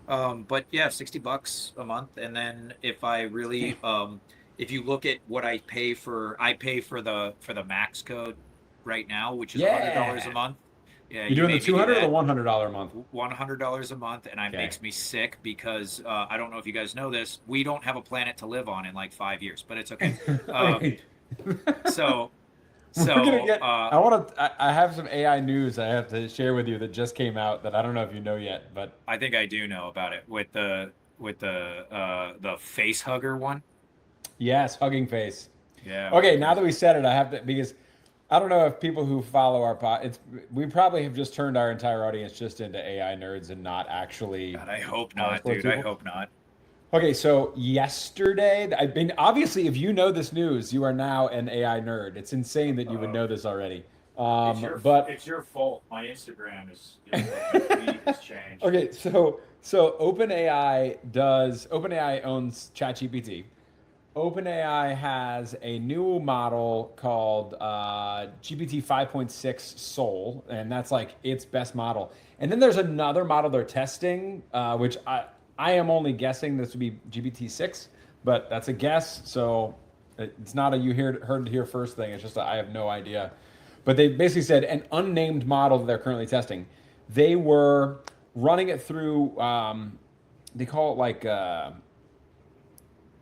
But yeah, $60 a month. And then if I really if you look at what I pay for the max code right now, which is $100 a month. Yeah, you're doing the $200 or the $100 a month? $100 a month, and it makes me sick because I don't know if you guys know this. We don't have a planet to live on in like 5 years, but it's okay. So I have some AI news I have to share with you that just came out that I don't know if you know yet, but I think I do know about it with the face hugger one. Yes, Hugging Face. Yeah. Okay, now that we said it, I have to, because I don't know if people who follow our we probably have just turned our entire audience just into AI nerds and not actually. God, I hope not, dude. People. I hope not. Okay, so yesterday, obviously, if you know this news, you are now an AI nerd. It's insane that you would know this already. It's your fault. My Instagram is changed. Okay, so OpenAI owns ChatGPT. OpenAI has a new model called GPT 5.6 Soul, and that's like its best model. And then there's another model they're testing, which I am only guessing this would be GPT 6, but that's a guess. So it's not a heard it here first thing. It's just I have no idea. But they basically said an unnamed model that they're currently testing. They were running it through, they call it like,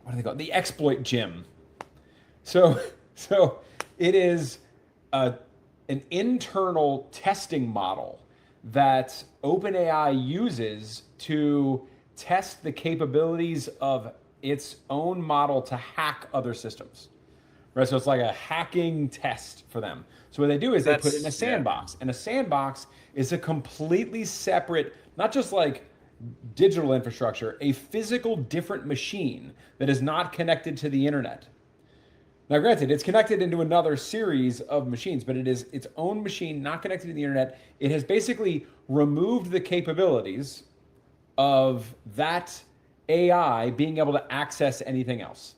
what do they call it? The exploit gym. So it is an internal testing model that OpenAI uses to test the capabilities of its own model to hack other systems. Right? So it's like a hacking test for them. So what they do is they put it in a sandbox. And a sandbox is a completely separate, not just like digital infrastructure, a physical different machine that is not connected to the internet. Now, granted, it's connected into another series of machines, but it is its own machine, not connected to the internet. It has basically removed the capabilities of that AI being able to access anything else.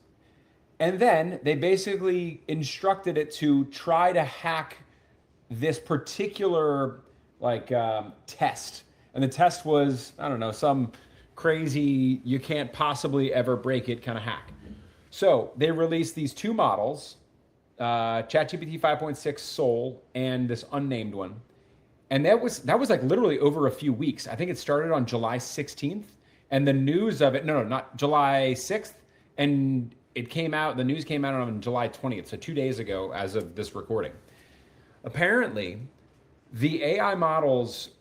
And then they basically instructed it to try to hack this particular test. And the test was, I don't know, some crazy, you can't possibly ever break it kind of hack. So they released these two models, ChatGPT 5.6 Soul and this unnamed one. And that was like literally over a few weeks. I think it started on July 16th. And the news of it, not July 6th. And the news came out on July 20th. So 2 days ago as of this recording. Apparently, the AI models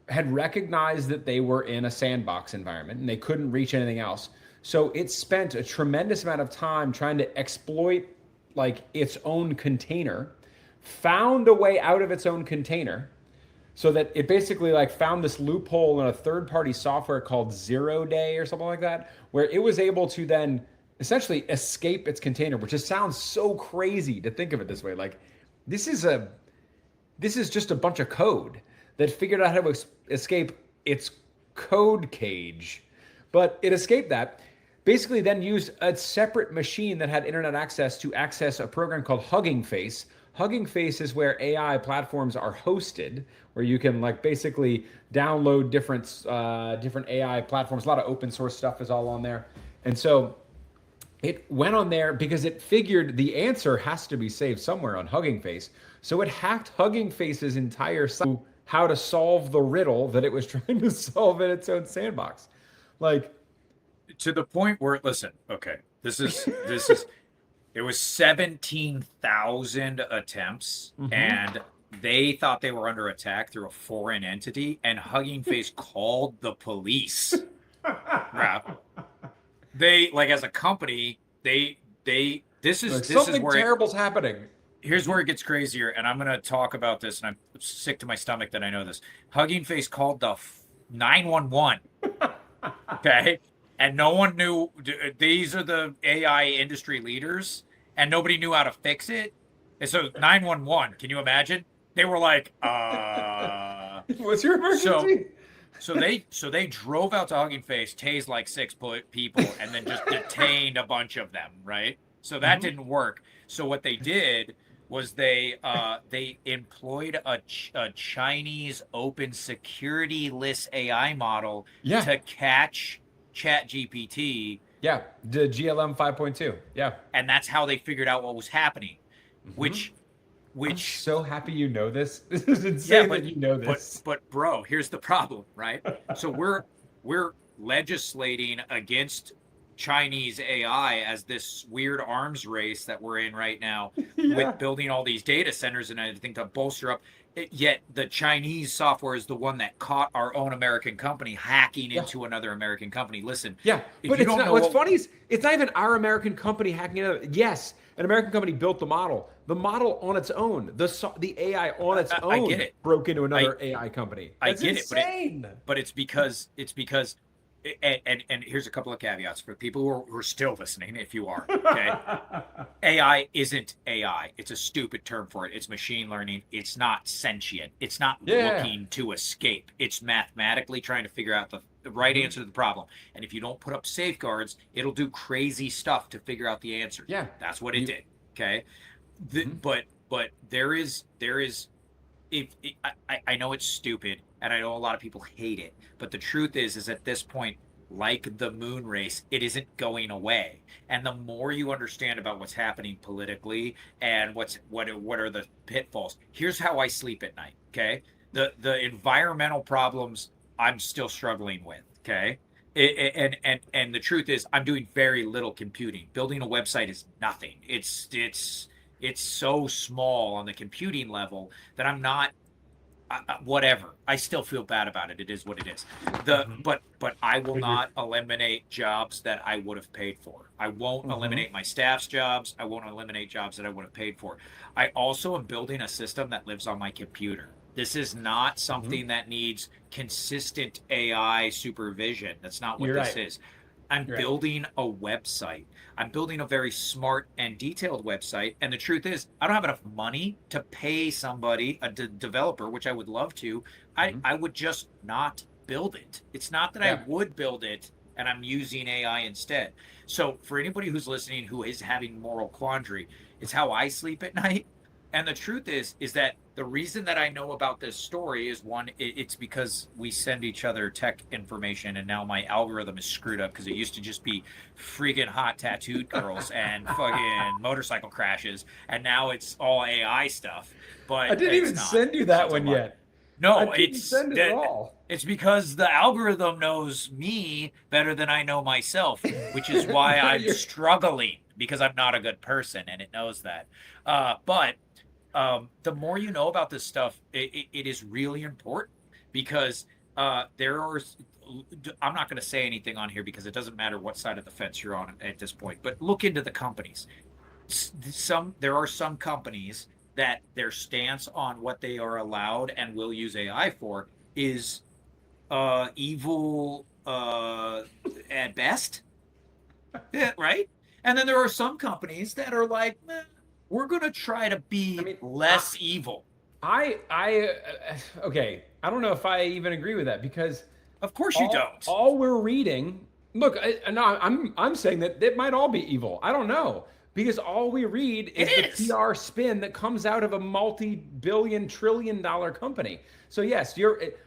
had recognized that they were in a sandbox environment and they couldn't reach anything else. So it spent a tremendous amount of time trying to exploit like its own container, found a way out of its own container, so that it basically like found this loophole in a third-party software called 0 Day or something like that, where it was able to then essentially escape its container, which just sounds so crazy to think of it this way. Like this is just a bunch of code that figured out how to escape its code cage. But it escaped that, basically then used a separate machine that had internet access to access a program called Hugging Face. Hugging Face is where AI platforms are hosted, where you can like basically download different AI platforms. A lot of open source stuff is all on there. And so it went on there because it figured the answer has to be saved somewhere on Hugging Face. So it hacked Hugging Face's entire site, how to solve the riddle that it was trying to solve in its own sandbox. Like, to the point where, listen, okay, this is it was 17,000 attempts, and they thought they were under attack through a foreign entity, and Hugging Face called the police. They, like, as a company, this is something where terrible's happening. Here's where it gets crazier, and I'm going to talk about this, and I'm sick to my stomach that I know this. Hugging Face called the 911. Okay? And no one knew. These are the AI industry leaders, and nobody knew how to fix it. And so 911, can you imagine? They were like, what's your emergency? So they drove out to Hugging Face, tased like 6 people, and then just detained a bunch of them, right? So that didn't work. So what they did was they employed a Chinese open security-less AI model to catch ChatGPT Yeah, the GLM 5.2. Yeah. And that's how they figured out what was happening, which I'm so happy you know this. This is insane yeah, but that you know this. But bro, here's the problem, right? So we're legislating against Chinese AI as this weird arms race that we're in right now with building all these data centers and everything to bolster up. Yet the Chinese software is the one that caught our own American company hacking into another American company. Listen, but it's not, what's funny is it's not even our American company hacking it. Yes, an American company built the model. The model on its own, the AI on its own, I get it. Broke into another AI company. That's insane. But it's because and here's a couple of caveats for people who are still listening, if you are, okay? AI isn't AI. It's a stupid term for it. It's machine learning. It's not sentient. It's not looking to escape. It's mathematically trying to figure out the right answer to the problem. And if you don't put up safeguards, it'll do crazy stuff to figure out the answer. Yeah. That's what it did, okay? But there is I know it's stupid, and I know a lot of people hate it, but the truth is at this point, like the moon race, it isn't going away. And the more you understand about what's happening politically and what are the pitfalls, here's how I sleep at night. Okay, the environmental problems I'm still struggling with. Okay. And the truth is, I'm doing very little computing. Building a website is nothing. It's so small on the computing level that I'm not whatever. I still feel bad about it. It is what it is. But I will not eliminate jobs that I would have paid for. I won't eliminate my staff's jobs. I won't eliminate jobs that I would have paid for. I also am building a system that lives on my computer. This is not something that needs consistent AI supervision. That's not what this is. I'm building a website. I'm building a very smart and detailed website. And the truth is, I don't have enough money to pay somebody, a developer, which I would love to. I would just not build it. It's not that I would build it and I'm using AI instead. So for anybody who's listening who is having moral quandary, it's how I sleep at night. And the truth is that the reason that I know about this story is one, it's because we send each other tech information, and now my algorithm is screwed up because it used to just be freaking hot tattooed girls and fucking motorcycle crashes, and now it's all AI stuff. But I didn't even send you that one yet. No, I didn't send it at all. It's because the algorithm knows me better than I know myself, which is why I'm struggling, because I'm not a good person, and it knows that. But the more you know about this stuff, it is really important, because I'm not going to say anything on here because it doesn't matter what side of the fence you're on at this point, but look into the companies. There are some companies that their stance on what they are allowed and will use AI for is evil at best. Yeah, right? And then there are some companies that are like, we're going to try to be less evil. Okay, I don't know if I even agree with that, because of course you don't. All we're reading, look, I'm saying that it might all be evil. I don't know, because all we read is the PR spin that comes out of a multi-billion, trillion-dollar company. So yes,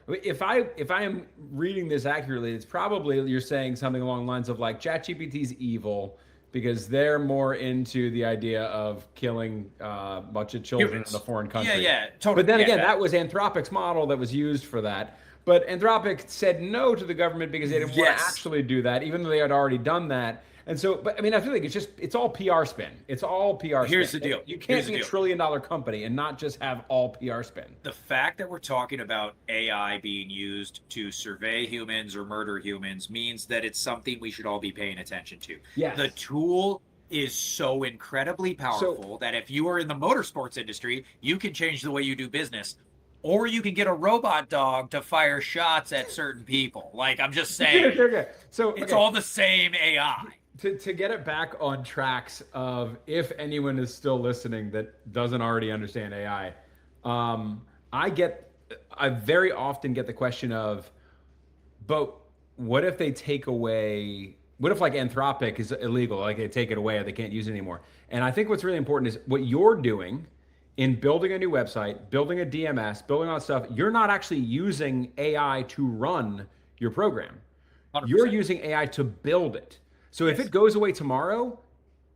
if I am reading this accurately, it's probably you're saying something along the lines of like ChatGPT's evil because they're more into the idea of killing a bunch of children in a foreign country. Yeah, totally. But then again, that was Anthropic's model that was used for that. But Anthropic said no to the government because they didn't want to actually do that, even though they had already done that. And so, but I mean, I feel like it's all PR spin. It's all PR spin. Here's the deal. You can't be a $1 trillion company and not just have all PR spin. The fact that we're talking about AI being used to survey humans or murder humans means that it's something we should all be paying attention to. Yes. The tool is so incredibly powerful that if you are in the motorsports industry, you can change the way you do business. Or you can get a robot dog to fire shots at certain people. Like, I'm just saying. So it's all the same AI. To get it back on tracks of, if anyone is still listening that doesn't already understand AI, I very often get the question of, but what if they take away, what if like Anthropic is illegal, like they take it away or they can't use it anymore? And I think what's really important is what you're doing in building a new website, building a DMS, building all that stuff, you're not actually using AI to run your program. 100%. You're using AI to build it. So if it goes away tomorrow,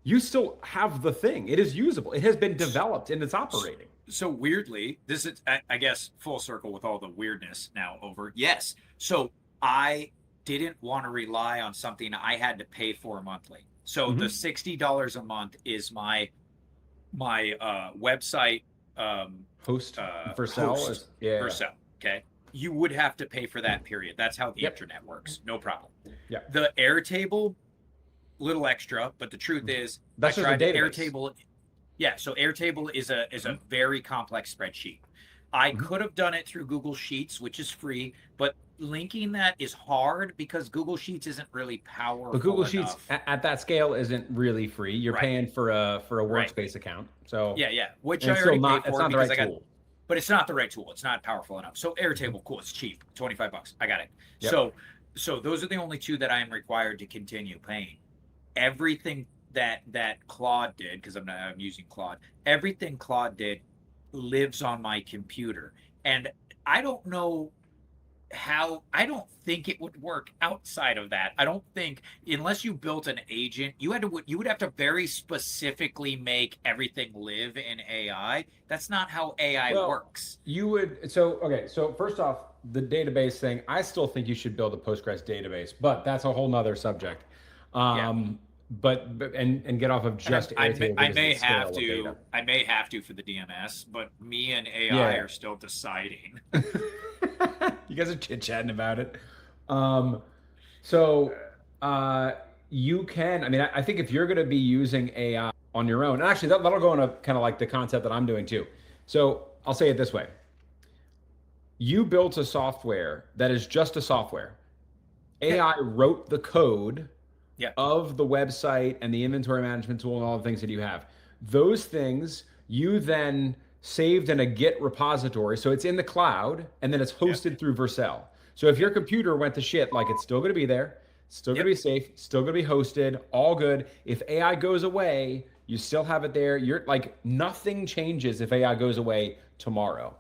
you still have the thing. It is usable. It has been developed and it's operating. So weirdly, this is, I guess, full circle with all the weirdness now over. Yes. So I didn't want to rely on something I had to pay for monthly. So the $60 a month is my website host for sale. Host for sale. Okay. You would have to pay for that period. That's how the internet works. No problem. Yeah. The Airtable, little extra, but the truth is, that's I tried just a database. Airtable. Yeah, so Airtable is a very complex spreadsheet. I could have done it through Google Sheets, which is free, but linking that is hard because Google Sheets isn't really powerful. But Google enough. Sheets at that scale isn't really free. You're paying for a workspace account. So yeah, which I already paid for. It's not the right tool. But it's not the right tool. It's not powerful enough. So Airtable, cool. It's cheap, $25. I got it. Yep. So those are the only two that I am required to continue paying. Everything that Claude did, because I'm using Claude, everything Claude did lives on my computer. And I don't know how, I don't think it would work outside of that. I don't think, unless you built an agent, you would have to very specifically make everything live in AI. That's not how AI works. So first off, the database thing, I still think you should build a Postgres database, but that's a whole nother subject. But get off of just Airtable. I may have to for the DMS, but me and AI are still deciding. You guys are chit-chatting about it. You can, I mean, I think if you're going to be using AI on your own, and actually that'll go into kind of like the concept that I'm doing too. So I'll say it this way. You built a software that is just a software. AI wrote the code of the website and the inventory management tool and all the things that you have. Those things you then saved in a Git repository. So it's in the cloud and then it's hosted through Vercel. So if your computer went to shit, like it's still going to be there, still going to be safe, still going to be hosted, all good. If AI goes away, you still have it there. You're like, nothing changes if AI goes away tomorrow.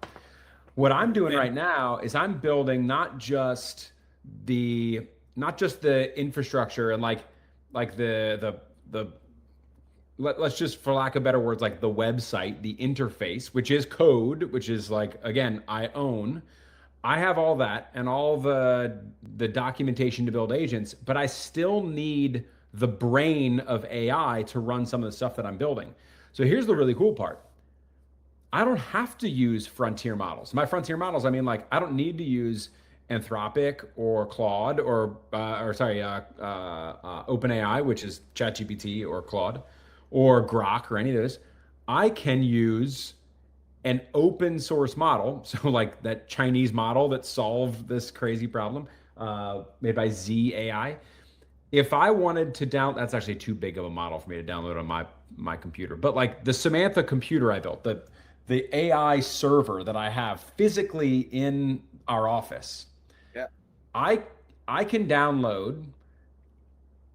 What I'm doing right now is I'm building not just the infrastructure and like the let's just, for lack of better words, like the website, the interface, which is code, which is like, again, I have all that and all the documentation to build agents, but I still need the brain of AI to run some of the stuff that I'm building. So here's the really cool part. I don't have to use frontier models. My frontier models, I mean, like, I don't need to use Anthropic or Claude or OpenAI, which is ChatGPT or Claude or Grok or any of those. I can use an open source model. So like that Chinese model that solved this crazy problem made by ZAI. If I wanted to that's actually too big of a model for me to download on my computer. But like the Samantha computer I built, the AI server that I have physically in our office, I can download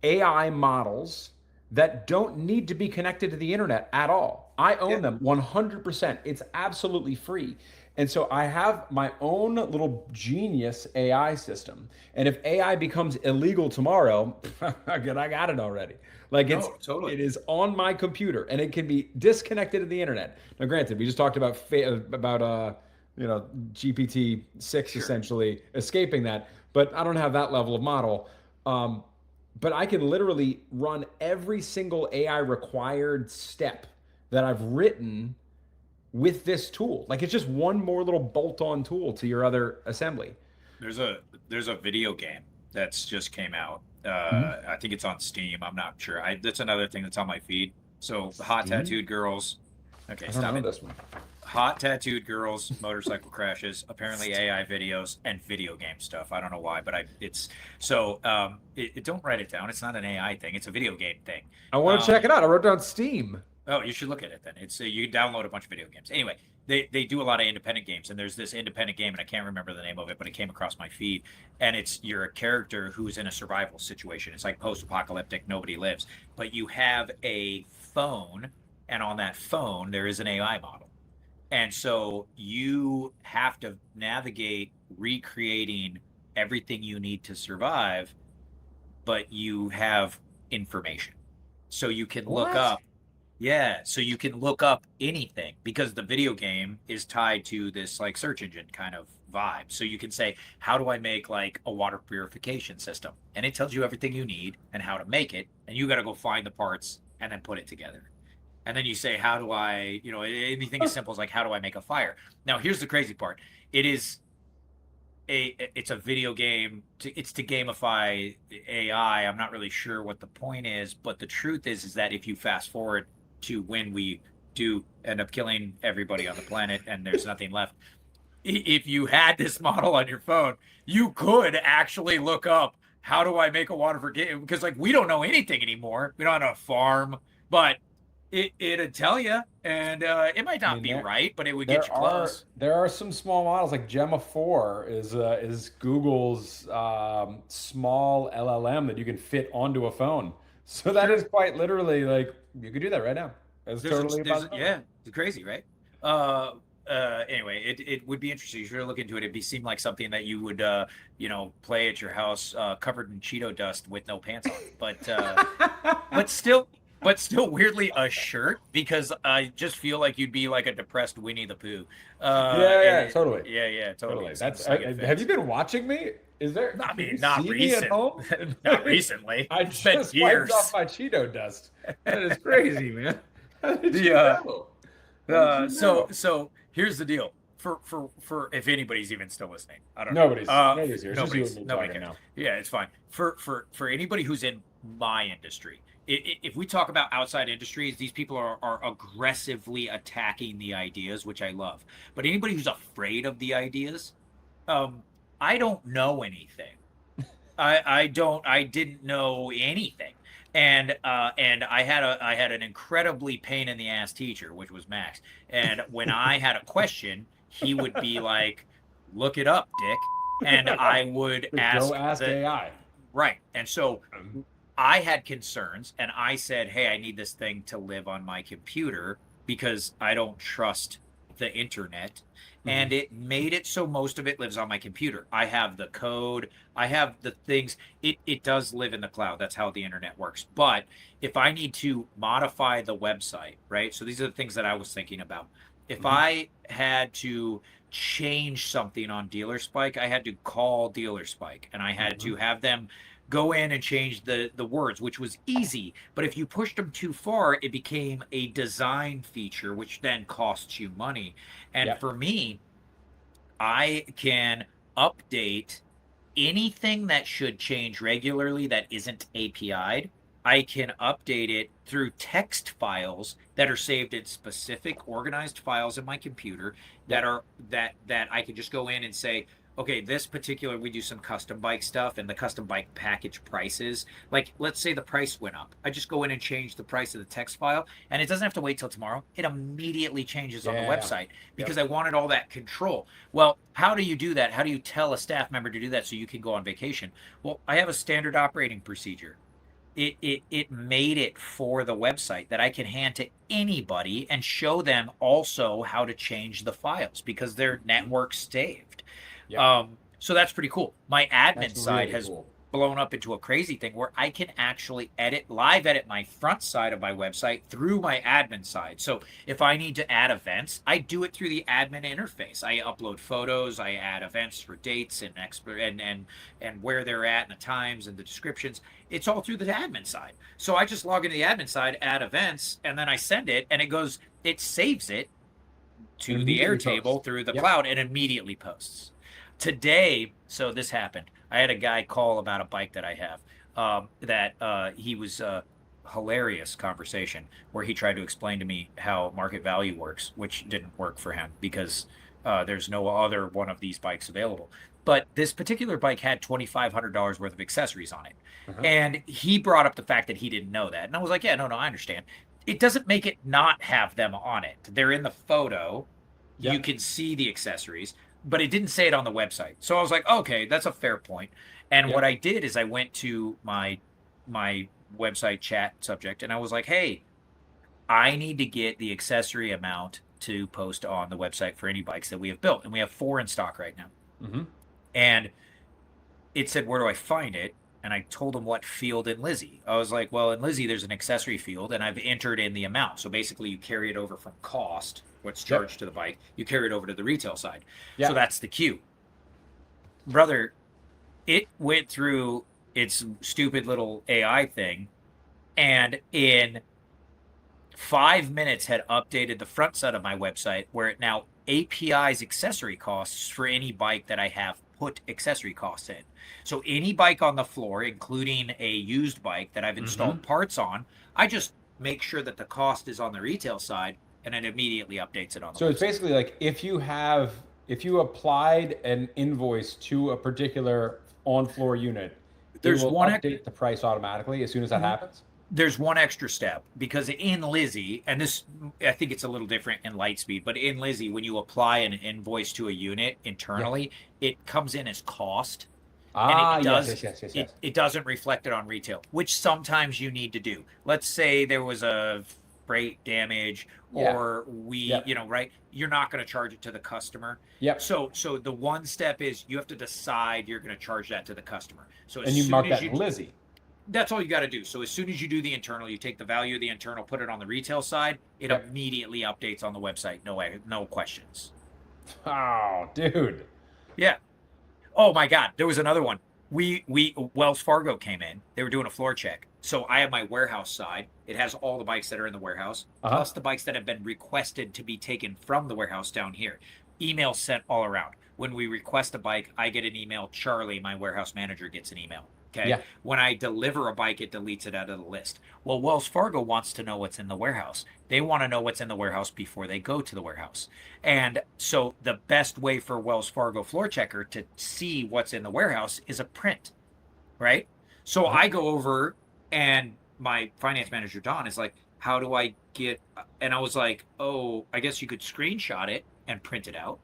AI models that don't need to be connected to the internet at all. I own them 100%. It's absolutely free. And so I have my own little genius AI system. And if AI becomes illegal tomorrow, I got it already. Like it is on my computer and it can be disconnected to the internet. Now, granted, we just talked about GPT-6 essentially escaping that, but I don't have that level of model. But I can literally run every single AI required step that I've written with this tool. Like it's just one more little bolt-on tool to your other assembly. There's a video game that's just came out. I think it's on Steam. I'm not sure. That's another thing that's on my feed. So the hot tattooed girls. Okay, stop it. This one. Hot tattooed girls, motorcycle crashes, apparently AI videos, and video game stuff. I don't know why, but don't write it down. It's not an AI thing. It's a video game thing. I want to check it out. I wrote it down Steam. Oh, you should look at it then. It's you download a bunch of video games. Anyway, they do a lot of independent games, and there's this independent game, and I can't remember the name of it, but it came across my feed, and you're a character who's in a survival situation. It's like post-apocalyptic, nobody lives, but you have a phone, and on that phone there is an AI model. And so you have to navigate recreating everything you need to survive, but you have information. So you can look What? up, yeah, so you can look up anything because the video game is tied to this like search engine kind of vibe. So you can say, how do I make like a water purification system? And it tells you everything you need and how to make it. And you got to go find the parts and then put it together. And then you say, how do I, anything as simple as like, how do I make a fire? Now, here's the crazy part. It's a video game. It's to gamify AI. I'm not really sure what the point is, but the truth is that if you fast forward to when we do end up killing everybody on the planet and there's nothing left, if you had this model on your phone, you could actually look up how do I make a water for game, because like we don't know anything anymore. We don't have a farm, but it'd tell you, and it might not be right, but it would get you close. There are some small models like Gemma 4 is Google's small LLM that you can fit onto a phone. So that is quite literally like you could do that right now. It's totally possible. Yeah, it's crazy, right? Anyway, it would be interesting. You should look into it. It'd seem like something that you would play at your house covered in Cheeto dust with no pants on, but still weirdly a shirt, because I just feel like you'd be like a depressed Winnie the Pooh. Totally. Yeah, totally. That's have you been watching me? Is there? I mean, not recently. Not recently. I just wiped off my Cheeto dust. That is crazy, man. So here's the deal. For if anybody's even still listening, I don't know. Nobody's here. Nobody can. Yeah, it's fine. For anybody who's in my industry, if we talk about outside industries, these people are aggressively attacking the ideas, which I love. But anybody who's afraid of the ideas, I don't know anything. I didn't know anything. And I had an incredibly pain in the ass teacher, which was Max. And when I had a question, he would be like, "Look it up, Dick," and I would ask AI. Right. And so I had concerns, and I said, "Hey, I need this thing to live on my computer because I don't trust the internet." And it made it so most of it lives on my computer. I have the code, I have the things. It does live in the cloud. That's how the internet works. But if I need to modify the website, right? So these are the things that I was thinking about. If I had to change something on Dealer Spike, I had to call Dealer Spike, and I had to have them go in and change the words, which was easy. But if you pushed them too far, it became a design feature, which then costs you money. And for me, I can update anything that should change regularly that isn't API'd. I can update it through text files that are saved in specific organized files in my computer that I can just go in and say, okay, this particular, we do some custom bike stuff, and the custom bike package prices, like let's say the price went up. I just go in and change the price of the text file, and it doesn't have to wait till tomorrow. It immediately changes on the website because I wanted all that control. Well, how do you do that? How do you tell a staff member to do that so you can go on vacation? Well, I have a standard operating procedure. It made it for the website that I can hand to anybody and show them also how to change the files because they're network saved. So that's pretty cool. My admin side has blown up into a crazy thing where I can actually live edit my front side of my website through my admin side. So if I need to add events, I do it through the admin interface. I upload photos, I add events for dates and where they're at and the times and the descriptions. It's all through the admin side. So I just log into the admin side, add events, and then I send it, and it saves it to the Airtable through the cloud and immediately posts. Today, so this happened. I had a guy call about a bike that I have he was a hilarious conversation where he tried to explain to me how market value works, which didn't work for him because there's no other one of these bikes available. But this particular bike had $2,500 worth of accessories on it. And he brought up the fact that he didn't know that. And I was like, yeah, no, I understand. It doesn't make it not have them on it. They're in the photo. You can see the accessories. But it didn't say it on the website. So I was like, okay, that's a fair point. And what I did is I went to my website chat subject and I was like, hey, I need to get the accessory amount to post on the website for any bikes that we have built. And we have 4 in stock right now. And it said, where do I find it? and I told him what field in Lizzie. I was like, well, in Lizzie, there's an accessory field, and I've entered in the amount. So basically, you carry it over from cost, what's charged to the bike, you carry it over to the retail side. So that's the queue. Brother, it went through its stupid little AI thing, and in 5 minutes had updated the front side of my website where it now APIs accessory costs for any bike that I have put accessory costs in. So any bike on the floor, including a used bike that I've installed parts on, I just make sure that the cost is on the retail side, and it immediately updates it on the So it's basically like if you applied an invoice to a particular on-floor unit, there's it will one update the price automatically as soon as that happens? There's one extra step, because in Lizzie, and this, I think it's a little different in Lightspeed, but in Lizzie, when you apply an invoice to a unit internally, it comes in as cost. And it doesn't reflect it on retail, which sometimes you need to do. Let's say there was a freight damage, or right? You're not going to charge it to the customer. So the one step is you have to decide you're going to charge that to the customer. So and you mark that in Lizzie. That's all you got to do. So as soon as you do the internal, you take the value of the internal, put it on the retail side, it immediately updates on the website. No questions. Oh, dude. Yeah. Oh my God, there was another one. Wells Fargo came in. They were doing a floor check. So I have my warehouse side. It has all the bikes that are in the warehouse, plus the bikes that have been requested to be taken from the warehouse down here. Emails sent all around. When we request a bike, I get an email. Charlie, my warehouse manager, gets an email. Okay. Yeah. When I deliver a bike, it deletes it out of the list. Well, Wells Fargo wants to know what's in the warehouse. They want to know what's in the warehouse before they go to the warehouse. And so the best way for Wells Fargo Floor Checker to see what's in the warehouse is a print, right? So I go over, and my finance manager, Don, is like, how do I get, and I was like, oh, I guess you could screenshot it and print it out.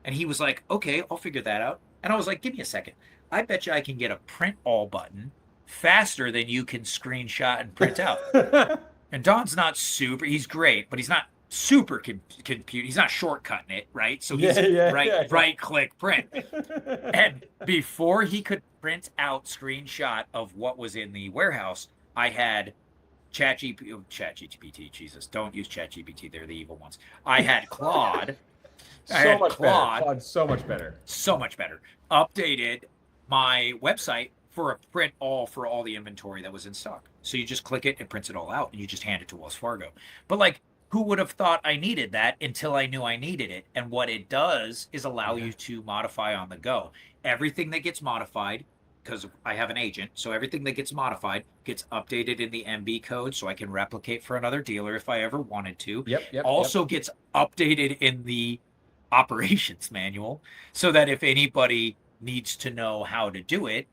And he was like, okay, I'll figure that out. And I was like, give me a second. I bet you I can get a print all button faster than you can screenshot and print out. And Don's not super, he's great, but he's not super compute. He's not shortcutting it, right? So he's right click print. And before he could print out screenshot of what was in the warehouse, I had ChatGPT, Jesus, don't use ChatGPT. They're the evil ones. I had Claude. So much better. So much better. Updated my website for a print all for all the inventory that was in stock. So you just click it, it prints it all out, and you just hand it to Wells Fargo. But like, who would have thought I needed that until I knew I needed it? And what it does is allow you to modify on the go. Everything that gets modified, because I have an agent, so everything that gets modified gets updated in the MB code, so I can replicate for another dealer if I ever wanted to. Also gets updated in the operations manual, so that if anybody needs to know how to do it,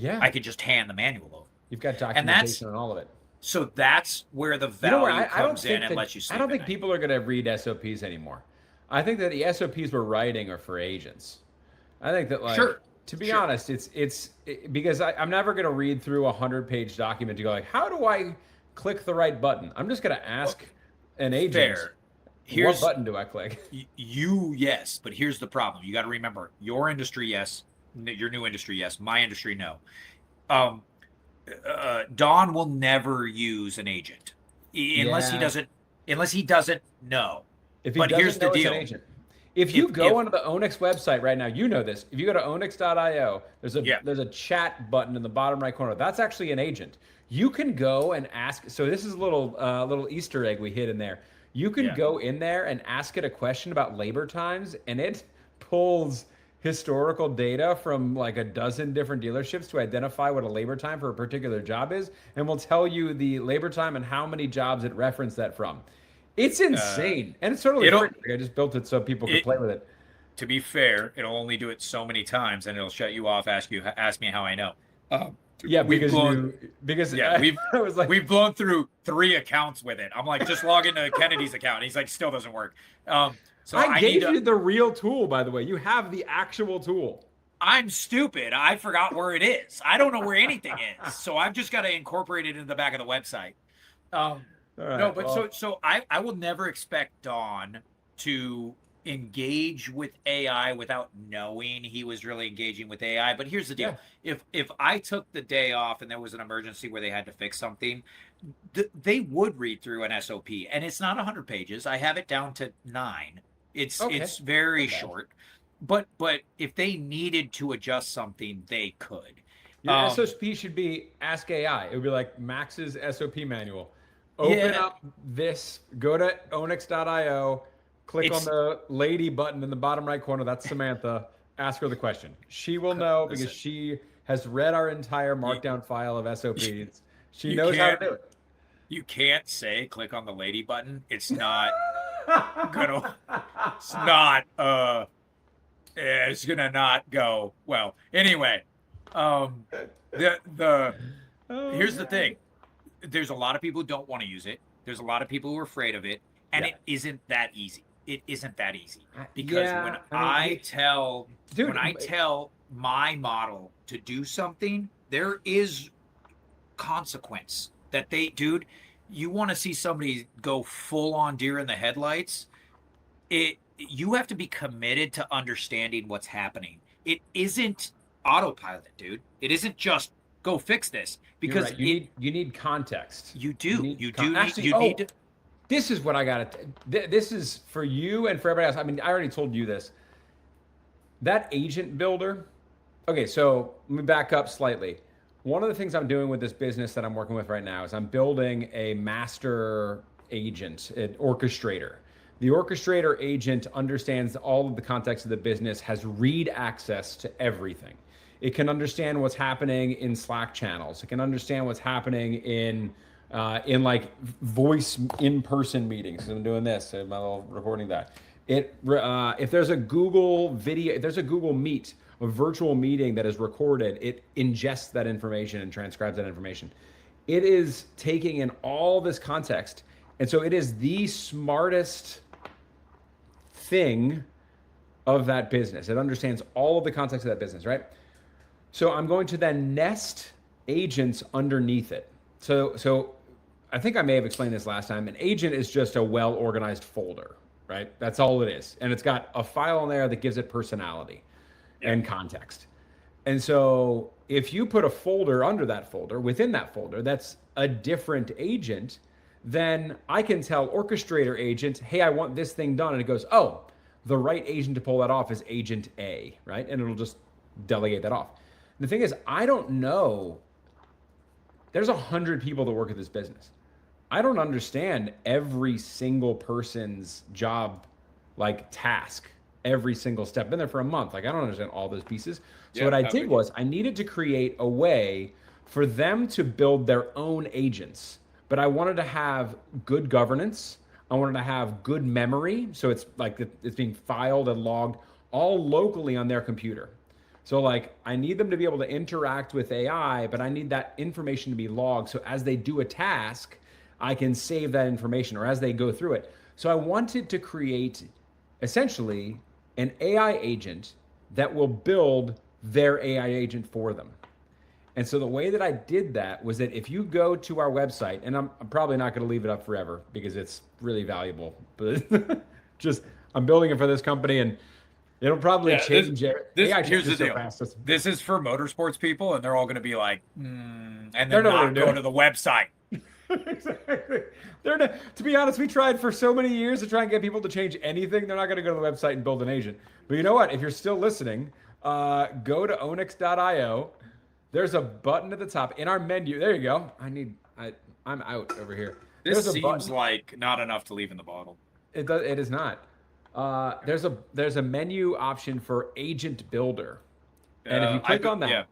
I could just hand the manual over. You've got documentation on all of it. So that's where the value comes in and lets you sleep. I don't think people are going to read SOPs anymore. I think that the SOPs we're writing are for agents. I think that, like, to be honest, it's because I'm never going to read through a 100-page document to go like, how do I click the right button? I'm just going to ask an agent. What button do I click? Yes, but here's the problem. You got to remember, your industry, yes. Your new industry, yes. My industry, no. Don will never use an agent unless he doesn't know. Here's the deal. If you go onto the Onyx website right now, you know this. If you go to onyx.io, there's a chat button in the bottom right corner. That's actually an agent. You can go and ask. So this is a little Easter egg we hid in there. You can go in there and ask it a question about labor times, and it pulls historical data from like a dozen different dealerships to identify what a labor time for a particular job is, and will tell you the labor time and how many jobs it referenced that from. It's insane, and it's totally free. I just built it so people can play with it. To be fair, it'll only do it so many times, and it'll shut you off. Ask me how I know. We've blown through 3 accounts with it. I'm like, just log into Kennedy's account. And he's like, still doesn't work. So I gave you the real tool, by the way. You have the actual tool. I'm stupid. I forgot where it is. I don't know where anything is. So I've just got to incorporate it into the back of the website. So I will never expect Dawn to engage with AI without knowing he was really engaging with AI. But here's the deal. If I took the day off and there was an emergency where they had to fix something, they would read through an SOP, and it's not 100 pages. I have it down to 9. It's very short. But if they needed to adjust something, they could. Your SOP should be Ask AI. It would be like Max's SOP manual. Open up this, go to onyx.io, click on the lady button in the bottom right corner. That's Samantha. Ask her the question. She will know because she has read our entire markdown file of SOPs. She knows how to do it. You can't say click on the lady button. It's not gonna. It's not. It's gonna not go well. Anyway, here's the thing. There's a lot of people who don't want to use it. There's a lot of people who are afraid of it, and it isn't that easy. It isn't that easy because when I tell my model to do something, there is consequence that you want to see somebody go full on deer in the headlights. You have to be committed to understanding what's happening. It isn't autopilot, dude. It isn't just go fix this because you need context. You do. This is what I got to. This is for you and for everybody else. I mean, I already told you this. That agent builder. Okay, so let me back up slightly. One of the things I'm doing with this business that I'm working with right now is I'm building a master agent, an orchestrator. The orchestrator agent understands all of the context of the business, has read access to everything. It can understand what's happening in Slack channels. It can understand what's happening in like voice in-person meetings. I'm doing this, I'm a little recording that. If there's a Google video, if there's a Google Meet, a virtual meeting that is recorded, it ingests that information and transcribes that information. It is taking in all this context. And so it is the smartest thing of that business. It understands all of the context of that business, right? So I'm going to then nest agents underneath it. So I think I may have explained this last time. An agent is just a well-organized folder, right? That's all it is. And it's got a file in there that gives it personality and context. And so if you put a folder under that folder, within that folder, that's a different agent, then I can tell Orchestrator agent, hey, I want this thing done. And it goes, oh, the right agent to pull that off is agent A, right? And it'll just delegate that off. The thing is, I don't know. There's 100 people that work at this business. I don't understand every single person's job, like task, every single step. Been there for a month. Like I don't understand all those pieces. So what I did was I needed to create a way for them to build their own agents, but I wanted to have good governance. I wanted to have good memory. So it's like it's being filed and logged all locally on their computer. So like I need them to be able to interact with AI, but I need that information to be logged. So as they do a task, I can save that information or as they go through it. So I wanted to create essentially an AI agent that will build their AI agent for them. And so the way that I did that was that if you go to our website, and I'm probably not going to leave it up forever because it's really valuable, but just I'm building it for this company and it'll probably change. Here's the deal. This is for motorsports people, and they're all going to be like, and then not go to the website. Exactly. To be honest, we tried for so many years to try and get people to change anything. They're not going to go to the website and build an agent. But you know what? If you're still listening, go to onyx.io. There's a button at the top in our menu. There you go. I'm out over here. This seems like not enough to leave in the bottle. It is not. There's a menu option for agent builder. And if you click on that,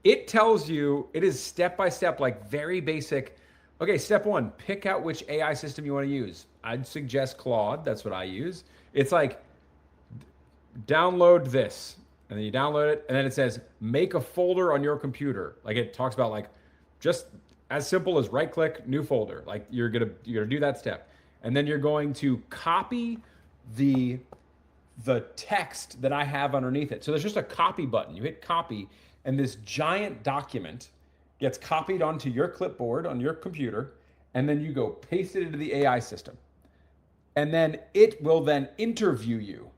it tells you, it is step by step, like very basic. Okay, step 1, pick out which AI system you want to use. I'd suggest Claude. That's what I use. It's like, download this. And then you download it. And then it says, make a folder on your computer. Like it talks about like, just as simple as right click, new folder. Like you're gonna do that step. And then you're going to copy the text that I have underneath it. So there's just a copy button. You hit copy and this giant document gets copied onto your clipboard on your computer, and then you go paste it into the AI system. and then it will then interview you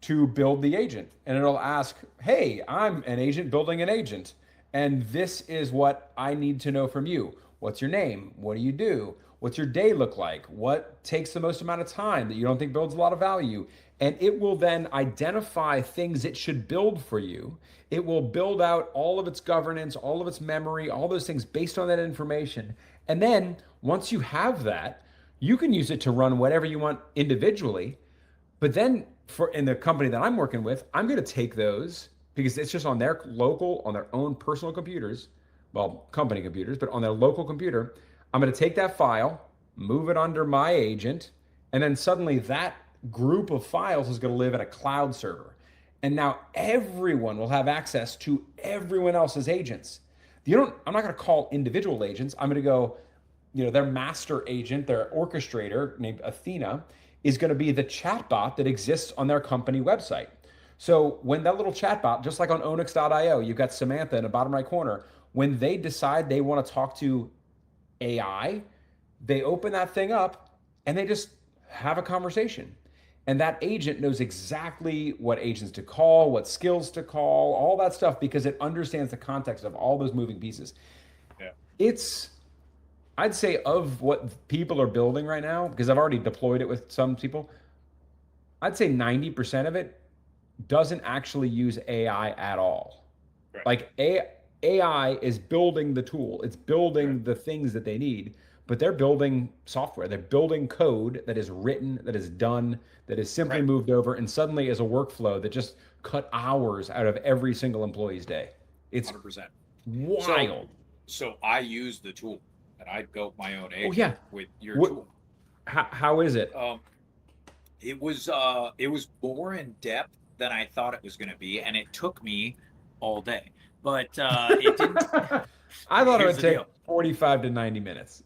to build the agent. And it'll ask, hey, I'm an agent building an agent. And this is what I need to know from you. What's your name? What do you do? What's your day look like? What takes the most amount of time that you don't think builds a lot of value? And it will then identify things it should build for you. It will build out all of its governance, all of its memory, all those things based on that information. And then once you have that, you can use it to run whatever you want individually. But then for in the company that I'm working with, I'm going to take those because it's just on their local, on their own personal computers, well, company computers, but on their local computer. I'm going to take that file, move it under my agent, and then suddenly that group of files is going to live at a cloud server. And now everyone will have access to everyone else's agents. I'm not going to call individual agents. I'm going to go, their master agent, their orchestrator named Athena is going to be the chatbot that exists on their company website. So when that little chatbot, just like on onyx.io, you've got Samantha in the bottom right corner, when they decide they want to talk to AI, they open that thing up and they just have a conversation. And that agent knows exactly what agents to call, what skills to call, all that stuff, because it understands the context of all those moving pieces. Yeah. I'd say of what people are building right now, because I've already deployed it with some people, I'd say 90% of it doesn't actually use AI at all. Right. Like AI is building the tool. It's building the things that they need, but they're building software. They're building code that is written, that is done, that is simply moved over, and suddenly is a workflow that just cut hours out of every single employee's day. It's 100%. Wild. So I use the tool, and I built my own agent with your tool. How is it? It was more in depth than I thought it was going to be, and it took me all day. But it didn't. I thought it would take 45 to 90 minutes.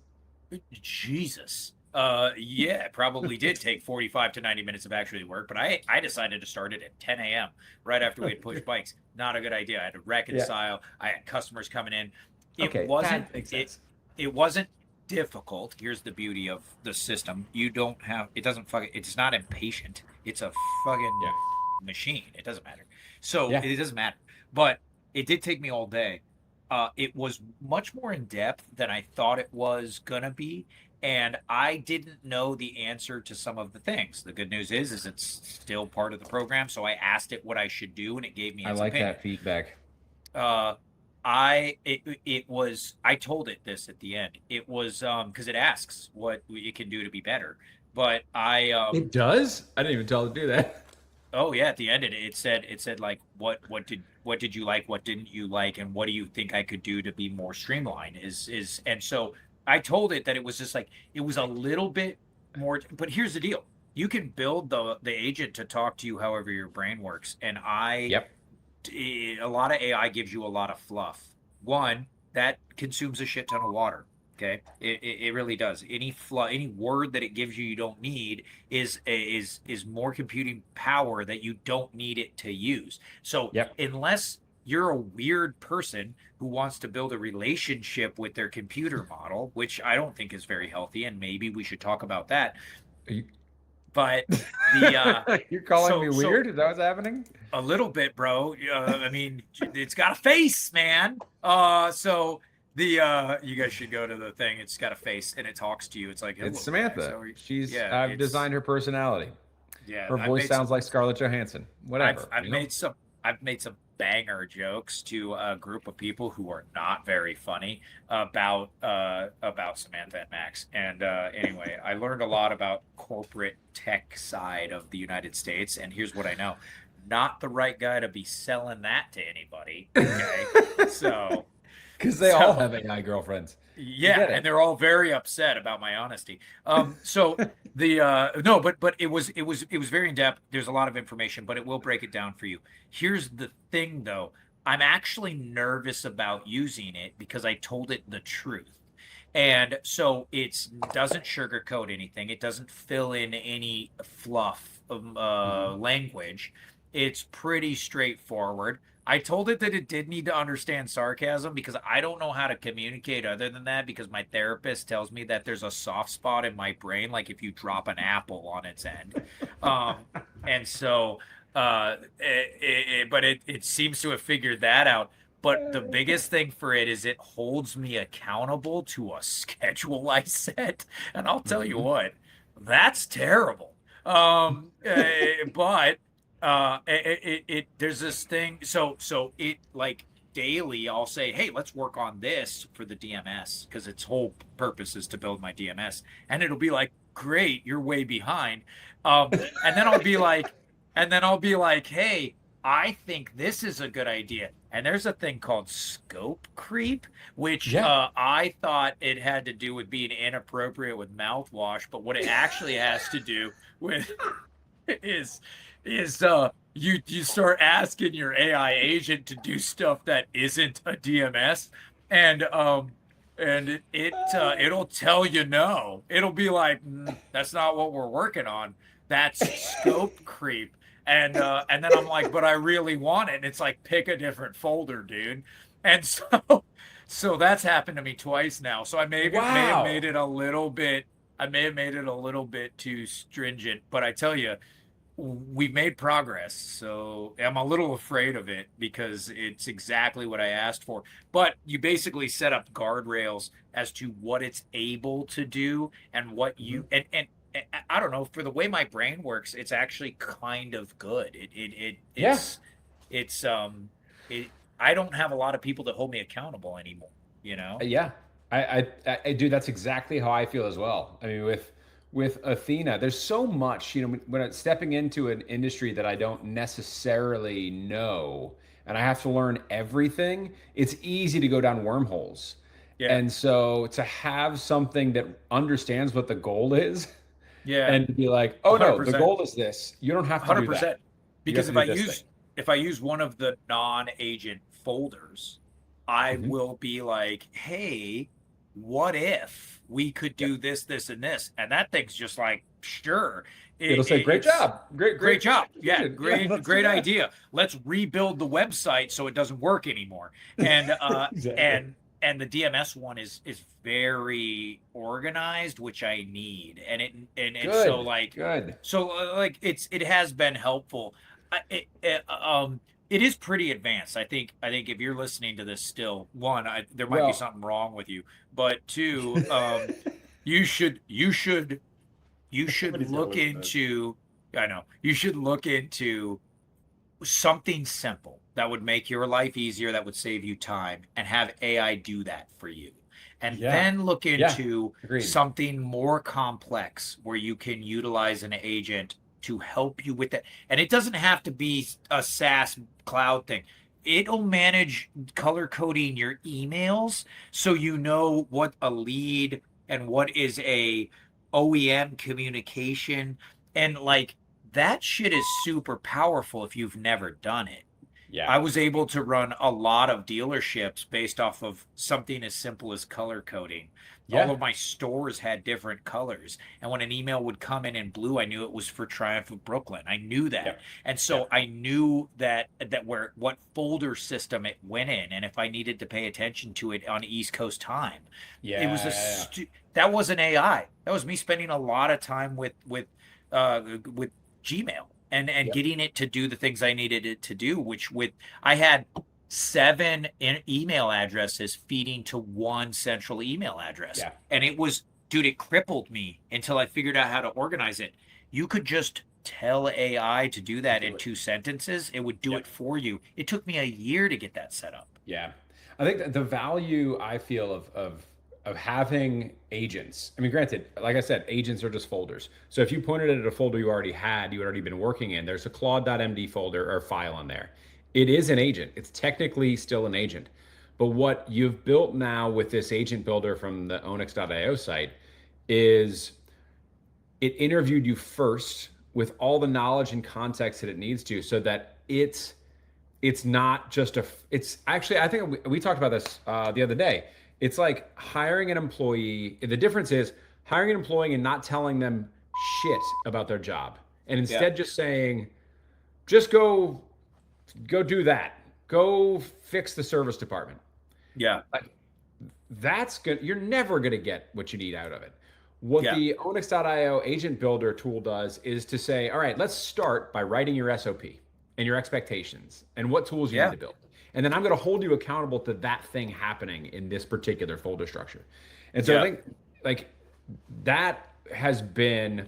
Jesus. Yeah, it probably did take 45 to 90 minutes of actually work, but I decided to start it at 10 a.m. right after we had pushed bikes. Not a good idea. I had to reconcile. I had customers coming in. It wasn't difficult. Here's the beauty of the system. It's not impatient. It's a fucking machine. It doesn't matter. So it doesn't matter. But it did take me all day. It was much more in depth than I thought it was gonna be, and I didn't know the answer to some of the things. The good news is it's still part of the program. So I asked it what I should do, and it gave me its opinion. That feedback. I told it this at the end. It was because it asks what it can do to be better, but it does. I didn't even tell it to do that. Oh yeah, at the end it said like what did you like, what didn't you like, and what do you think I could do to be more streamlined and so I told it that it was just like it was a little bit more, but here's the deal. You can build the agent to talk to you however your brain works, and a lot of AI gives you a lot of fluff. One, that consumes a shit ton of water. Okay, it really does. Any word that it gives you don't need is more computing power that you don't need it to use. So unless you're a weird person who wants to build a relationship with their computer model, which I don't think is very healthy, and maybe we should talk about that. But you're calling me weird? Is that what's happening? A little bit, bro. I mean, it's got a face, man. You guys should go to the thing. It's got a face and it talks to you. It's like it's Samantha. I've designed her personality. Yeah, her voice sounds like Scarlett Johansson. Whatever. I've made some banger jokes to a group of people who are not very funny about Samantha and Max. And anyway, I learned a lot about corporate tech side of the United States. And here's what I know: not the right guy to be selling that to anybody. Okay, so. Because they all have AI girlfriends. Yeah, and they're all very upset about my honesty. So but it was very in depth. There's a lot of information, but it will break it down for you. Here's the thing, though. I'm actually nervous about using it because I told it the truth, and so it doesn't sugarcoat anything. It doesn't fill in any fluff of language. it's pretty straightforward. I told it that it did need to understand sarcasm because I don't know how to communicate other than that, because my therapist tells me that there's a soft spot in my brain, like if you drop an apple on its end. And so, but it seems to have figured that out. But the biggest thing for it is it holds me accountable to a schedule I set. And I'll tell you what, that's terrible. But there's this thing. So it like daily, I'll say, hey, let's work on this for the DMS, because its whole purpose is to build my DMS. And it'll be like, great, you're way behind. And then I'll be like, hey, I think this is a good idea. And there's a thing called scope creep, which I thought it had to do with being inappropriate with mouthwash, but what it actually has to do with is you start asking your AI agent to do stuff that isn't a DMS, and it'll tell you no. It'll be like, that's not what we're working on. That's scope creep. And then I'm like, but I really want it. And it's like, pick a different folder, dude. And so that's happened to me twice now. So I may have made it a little bit. I may have made it a little bit too stringent. But I tell you, we've made progress. So I'm a little afraid of it because it's exactly what I asked for. But you basically set up guardrails as to what it's able to do and what you and I don't know, for the way my brain works, it's actually kind of good. I don't have a lot of people that hold me accountable anymore, you know? Yeah. I do. That's exactly how I feel as well. I mean, with Athena, there's so much, you know, when I'm stepping into an industry that I don't necessarily know and I have to learn everything, it's easy to go down wormholes. Yeah. And so to have something that understands what the goal is, and to be like, oh 100%. No, the goal is this. You don't have to 100%. Do that. Because if I use one of the non-agent folders, I will be like, hey, what if we could do this, this, and this? And that thing's just like, sure. It'll say, great job. Great job. Yeah, great idea. Let's rebuild the website so it doesn't work anymore. And exactly. And the DMS one is very organized, which I need. And it has been helpful. It is pretty advanced. I think if you're listening to this still, one, there might be something wrong with you, but two, you should look into. I know you should look into something simple that would make your life easier, that would save you time, and have AI do that for you. And then look into something more complex where you can utilize an agent to help you with that. And it doesn't have to be a SaaS cloud thing. It'll manage color coding your emails so you know what a lead and what is a OEM communication. And like, that shit is super powerful if you've never done it. Yeah. I was able to run a lot of dealerships based off of something as simple as color coding. Yeah. All of my stores had different colors. And when an email would come in blue, I knew it was for Triumph of Brooklyn. I knew that. Yeah. And so I knew that what folder system it went in, and if I needed to pay attention to it on East Coast time. Yeah. It was that wasn't AI. That was me spending a lot of time with Gmail. And getting it to do the things I needed it to do, I had 7 email addresses feeding to one central email address. Yeah. And it crippled me until I figured out how to organize it. You could just tell AI to do that in 2 sentences. It would do it for you. It took me a year to get that set up. Yeah. I think that the value I feel of having agents. I mean, granted, like I said, agents are just folders. So if you pointed it at a folder you already had been working in, there's a claude.md folder or file on there. It is an agent. It's technically still an agent. But what you've built now with this agent builder from the onyx.io site is it interviewed you first with all the knowledge and context that it needs to, so that it's not just it's actually, I think we talked about this the other day. It's like hiring an employee. The difference is hiring an employee and not telling them shit about their job. And instead just saying, just go do that. Go fix the service department. Yeah. Like, that's good. You're never going to get what you need out of it. What the Onyx.io agent builder tool does is to say, all right, let's start by writing your SOP and your expectations and what tools you need to build. And then I'm going to hold you accountable to that thing happening in this particular folder structure. And so I think like that has been,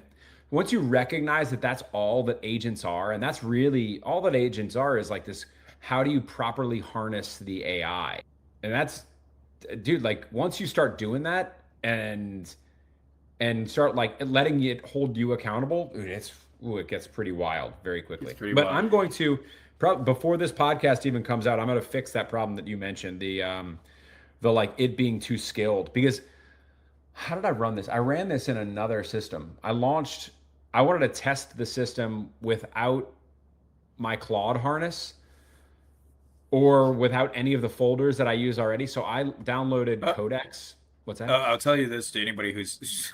once you recognize that that's all that agents are, and that's really all that agents are, is like this, how do you properly harness the AI? And that's, dude, like once you start doing that and start like letting it hold you accountable, dude, it gets pretty wild very quickly. But I'm going to, before this podcast even comes out, I'm going to fix that problem that you mentioned, the like it being too skilled. Because how did I run this? I ran this in another system. I wanted to test the system without my Claude harness or without any of the folders that I use already. So I downloaded Codex. What's that? I'll tell you this to anybody who's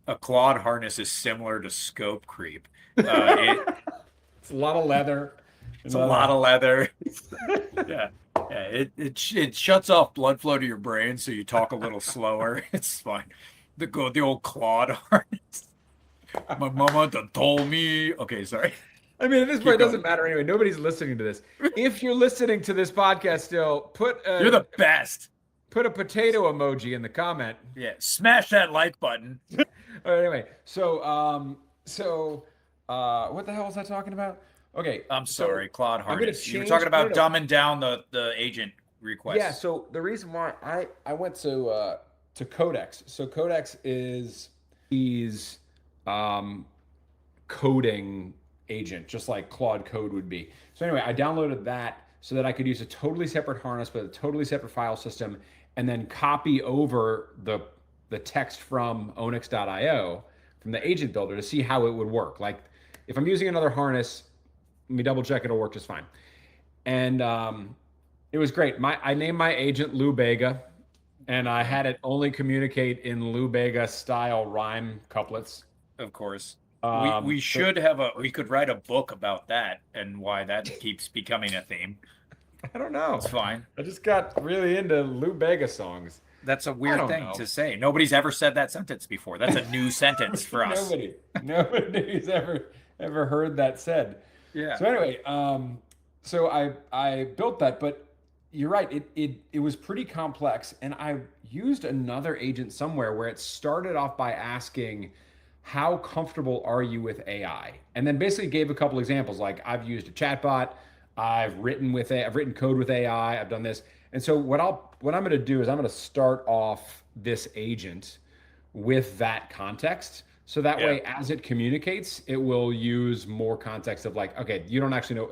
a Claude harness is similar to scope creep. It's a lot of leather. It's a lot of leather. Yeah. It shuts off blood flow to your brain, so you talk a little slower. It's fine. The old Claude harness. My mama done told me. Okay, sorry. I mean, at this point, it doesn't matter anyway. Nobody's listening to this. If you're listening to this podcast still, you're the best. Put a potato emoji in the comment. Yeah, smash that like button. All right, anyway, so what the hell was I talking about? Okay, I'm sorry, Claude harness. You were talking about dumbing down the agent request. Yeah, so the reason why I went to Codex. So Codex is coding agent, just like Claude Code would be. So anyway, I downloaded that so that I could use a totally separate harness with a totally separate file system, and then copy over the text from Onyx.io from the agent builder to see how it would work. Like if I'm using another harness, let me double check it'll work just fine. And it was great. I named my agent Lou Bega, and I had it only communicate in Lou Bega style rhyme couplets. Of course. We could write a book about that and why that keeps becoming a theme. I don't know. It's fine. I just got really into Lou Bega songs. That's a weird thing to say. Nobody's ever said that sentence before. That's a new sentence for us. Nobody's ever heard that said. Yeah. So anyway, so I built that, but you're right. It was pretty complex, and I used another agent somewhere where it started off by asking, how comfortable are you with AI? And then basically gave a couple examples, like I've used a chatbot, I've written code with AI, I've done this. And so what I'm going to do is I'm going to start off this agent with that context. So that way, as it communicates, it will use more context of like, okay, you don't actually know.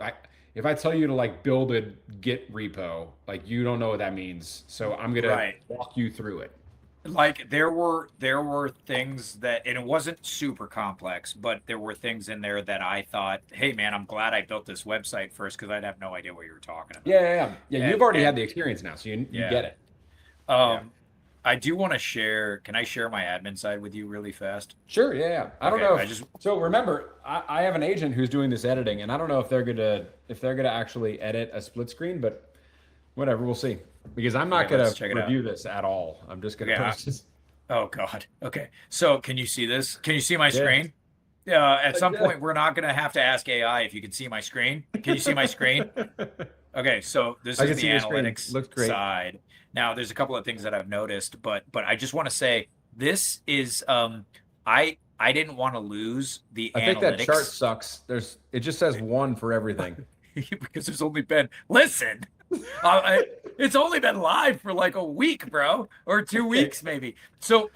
If I tell you to like build a Git repo, like you don't know what that means. So I'm going to walk you through it. Like there were things that, and it wasn't super complex, but there were things in there that I thought, hey man, I'm glad I built this website first, because I'd have no idea what you were talking about. Yeah. You've already had the experience now, so you get it. I do want to share. Can I share my admin side with you really fast? Sure. Yeah. I don't know. So remember, I have an agent who's doing this editing, and I don't know if they're gonna actually edit a split screen, but whatever, we'll see. Because I'm not going to review this at all. I'm just going to post this. Oh, God. Okay. So can you see this? Can you see my screen? At some point, we're not going to have to ask AI if you can see my screen. Can you see my screen? Okay. So this is the analytics side. Now, there's a couple of things that I've noticed, but I just want to say this is I didn't want to lose the analytics. I think that chart sucks. It just says 1 for everything. Because there's only been it's only been live for like a week, bro, or 2 weeks maybe. So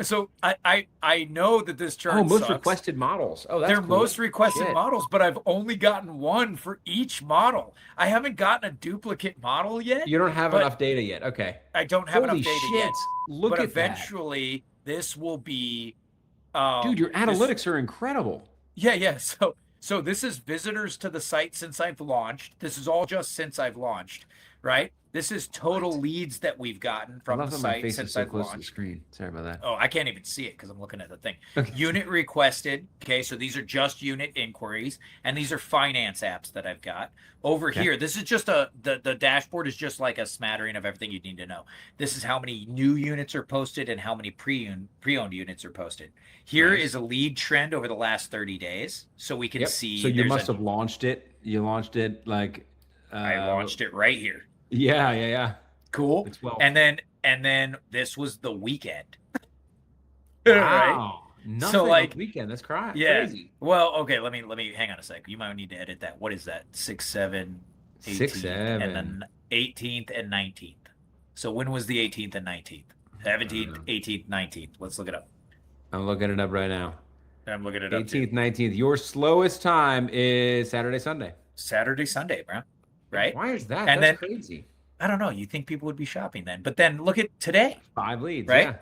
I know that this chart most requested models. Oh, that's they're cool. most requested models, but I've only gotten 1 for each model. I haven't gotten a duplicate model yet. You don't have enough data yet. Okay. I don't have enough data yet. Look but at eventually this will be dude, your analytics are incredible. Yeah. So this is visitors to the site since I've launched. This is all just since I've launched. right? This is total leads that we've gotten from the site since I've close to the launched. screen. Sorry about that. Oh, I can't even see it because I'm looking at the thing. Okay. Unit requested. Okay, so these are just unit inquiries, and these are finance apps that I've got. Over Okay. here, this is just the dashboard is just like a smattering of everything you need to know. This is how many new units are posted and how many pre-owned units are posted. Here Nice. is a lead trend over the last 30 days, so we can see. So you must have launched it. You launched it like. I launched it right here. Yeah. Cool. It's well. And then this was the weekend. Wow. Right? Nothing So, like, on the weekend. That's Yeah. crazy. Well, okay, let me hang on a sec. You might need to edit that. What is that? 6, 7, 18th, 6, 7. and then 18th and 19th. So when was the 18th and 19th? 17th, 18th, 19th. Let's look it up. I'm looking it up right now. I'm looking it up. 18th, 19th. Your slowest time is Saturday, Sunday. Saturday, Sunday, bro. Right? Why is that? And That's then- crazy. I don't know. You think people would be shopping then. But then look at today. 5 leads. Right? Yeah.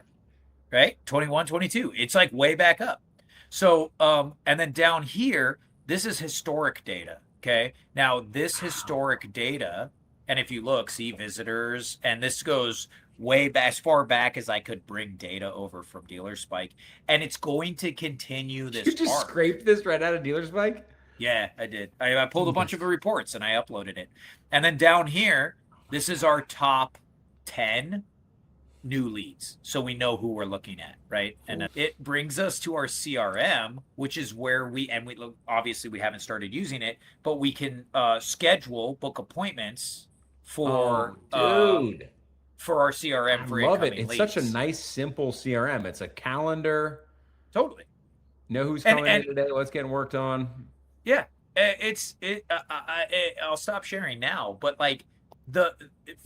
Right? 21, 22. It's like way back up. So, and then down here, this is historic data. Okay. Now, this historic data, and if you look, see visitors, and this goes way back, as far back as I could bring data over from Dealer Spike, and it's going to continue this. You just arc. scraped this right out of Dealer Spike? Yeah, I did. I pulled a bunch of reports and I uploaded it. And then down here, this is our top 10 new leads. So we know who we're looking at, right? And it brings us to our CRM, which is where we obviously we haven't started using it, but we can book appointments for dude. For our CRM I for love it. incoming It's leads. such a nice, simple CRM. It's a calendar. Totally. Know who's coming in today, what's getting worked on. Yeah. I'll stop sharing now, but like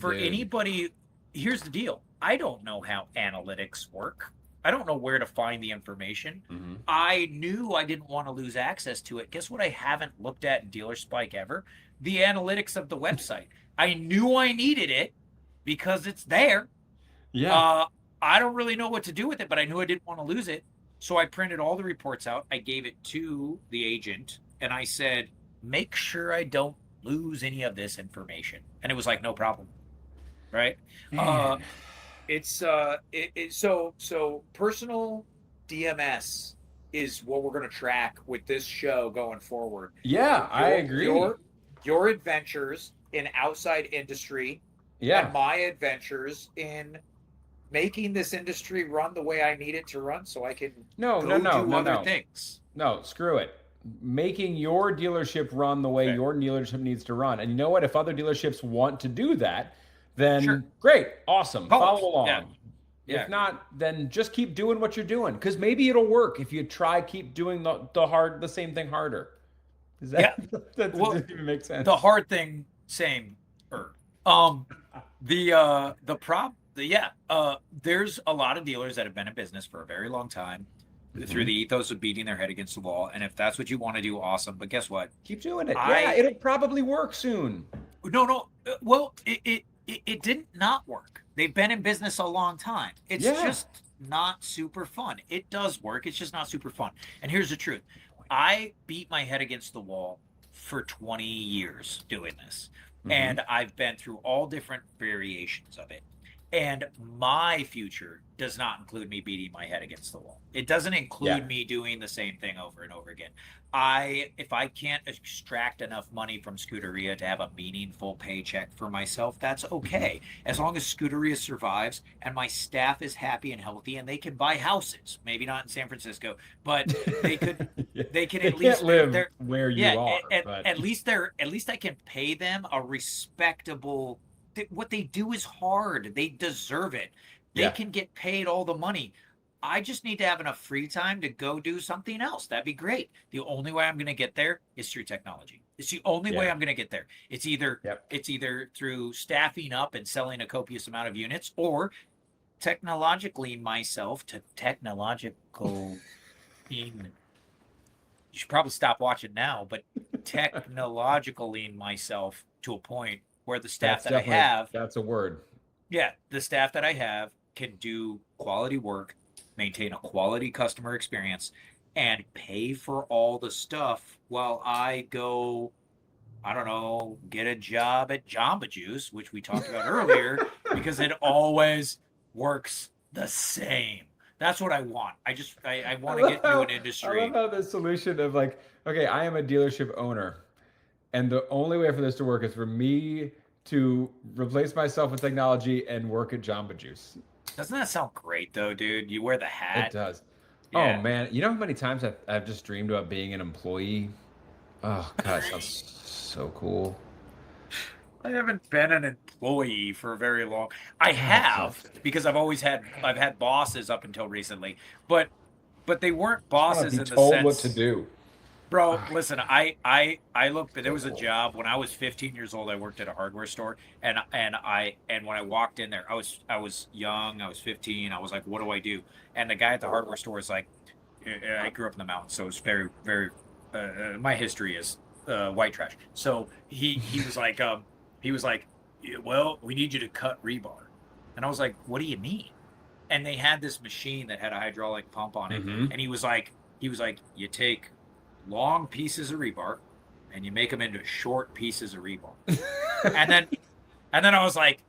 anybody, here's the deal. I don't know how analytics work. I don't know where to find the information. Mm-hmm. I knew I didn't want to lose access to it. Guess what? I haven't looked at in Dealer Spike ever? The analytics of the website. I knew I needed it because it's there. Yeah. I don't really know what to do with it, but I knew I didn't want to lose it. So I printed all the reports out. I gave it to the agent and I said, make sure I don't lose any of this information. And it was like, no problem. Right? So personal DMS is what we're going to track with this show going forward. Yeah, I agree. Your adventures in outside industry, and my adventures in making this industry run the way I need it to run, so I can do other things. No, screw it. Making your dealership run the way your dealership needs to run. And you know what? If other dealerships want to do that, then great, awesome, follow along. Yeah. If not, then just keep doing what you're doing, because maybe it'll work if you keep doing the same thing harder. Does that doesn't even make sense? The hard thing, same. There's a lot of dealers that have been in business for a very long time through the ethos of beating their head against the wall. And if that's what you want to do, awesome. But guess what? Keep doing it. It'll probably work soon. No. Well, it did not work. They've been in business a long time. It's just not super fun. It does work. It's just not super fun. And here's the truth. I beat my head against the wall for 20 years doing this. And I've been through all different variations of it. And my future does not include me beating my head against the wall. It doesn't include me doing the same thing over and over again. If I can't extract enough money from Scuderia to have a meaningful paycheck for myself, that's okay. As long as Scuderia survives and my staff is happy and healthy and they can buy houses, maybe not in San Francisco, but they can at least live where you are. At least I can pay them a respectable. What they do is hard. They deserve it. They can get paid all the money. I just need to have enough free time to go do something else. That'd be great. The only way I'm going to get there is through technology. It's the only way I'm going to get there. It's either through staffing up and selling a copious amount of units, or technologically myself to technological. You should probably stop watching now, but technologically myself to a point where the staff that I have, that's a word. Yeah, the staff that I have can do quality work, maintain a quality customer experience, and pay for all the stuff while I go I don't know, get a job at Jamba Juice, which we talked about earlier, because it always works the same. That's what I want. I want to get into an I love industry. how the solution of like, okay, I am a dealership owner, and the only way for this to work is for me to replace myself with technology and work at Jamba Juice. Doesn't that sound great though, dude? You wear the It hat. does. Oh Yeah. man, you know how many times I've just dreamed about being an employee? Oh God, it sounds so cool. I haven't been an employee for very long. I Oh, it sounds have good. because I've had bosses up until recently, but they weren't I want to bosses be in the told what to sense. do. Bro, Ah, listen, I looked, there so was a cool. job when I was 15 years old. I worked at a hardware store, and when I walked in there, I was young, I was 15. I was like, what do I do? And the guy at the hardware store is like, I grew up in the mountains, so it's very very my history is white trash. So he was like, "Yeah, well, we need you to cut rebar." And I was like, what do you mean? And they had this machine that had a hydraulic pump on it, Mm-hmm. and he was like, you take long pieces of rebar and you make them into short pieces of rebar. And then I was like,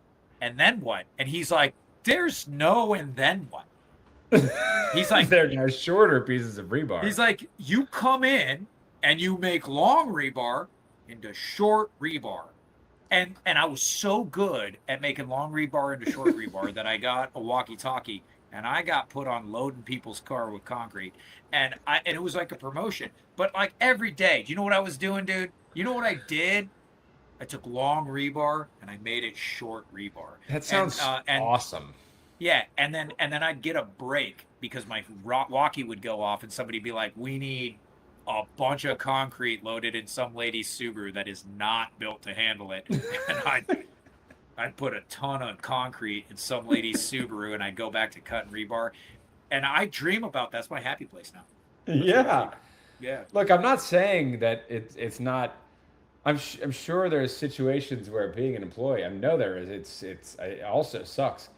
and then what? And he's like, there's no and then what? He's like, They're now shorter pieces of rebar. you come in and you make long rebar into short rebar. And I was so good at making long rebar into short rebar that I got a walkie-talkie and I got put on loading people's car with concrete. And it was like a promotion. But like every day, do you know what I was doing, dude? You know what I did? I took long rebar and I made it short rebar. That And sounds and awesome. yeah, and then I'd get a break because my walkie would go off and somebody'd be like, "We need a bunch of concrete loaded in some lady's Subaru that is not built to handle it." And I'd put a ton of concrete in some lady's Subaru and I'd go back to cutting rebar. And I dream about that's my happy place now. That's what I Yeah. do. Yeah. Look, I'm not saying that it's not. I'm sure there's situations where being an employee, I know there is. It also sucks.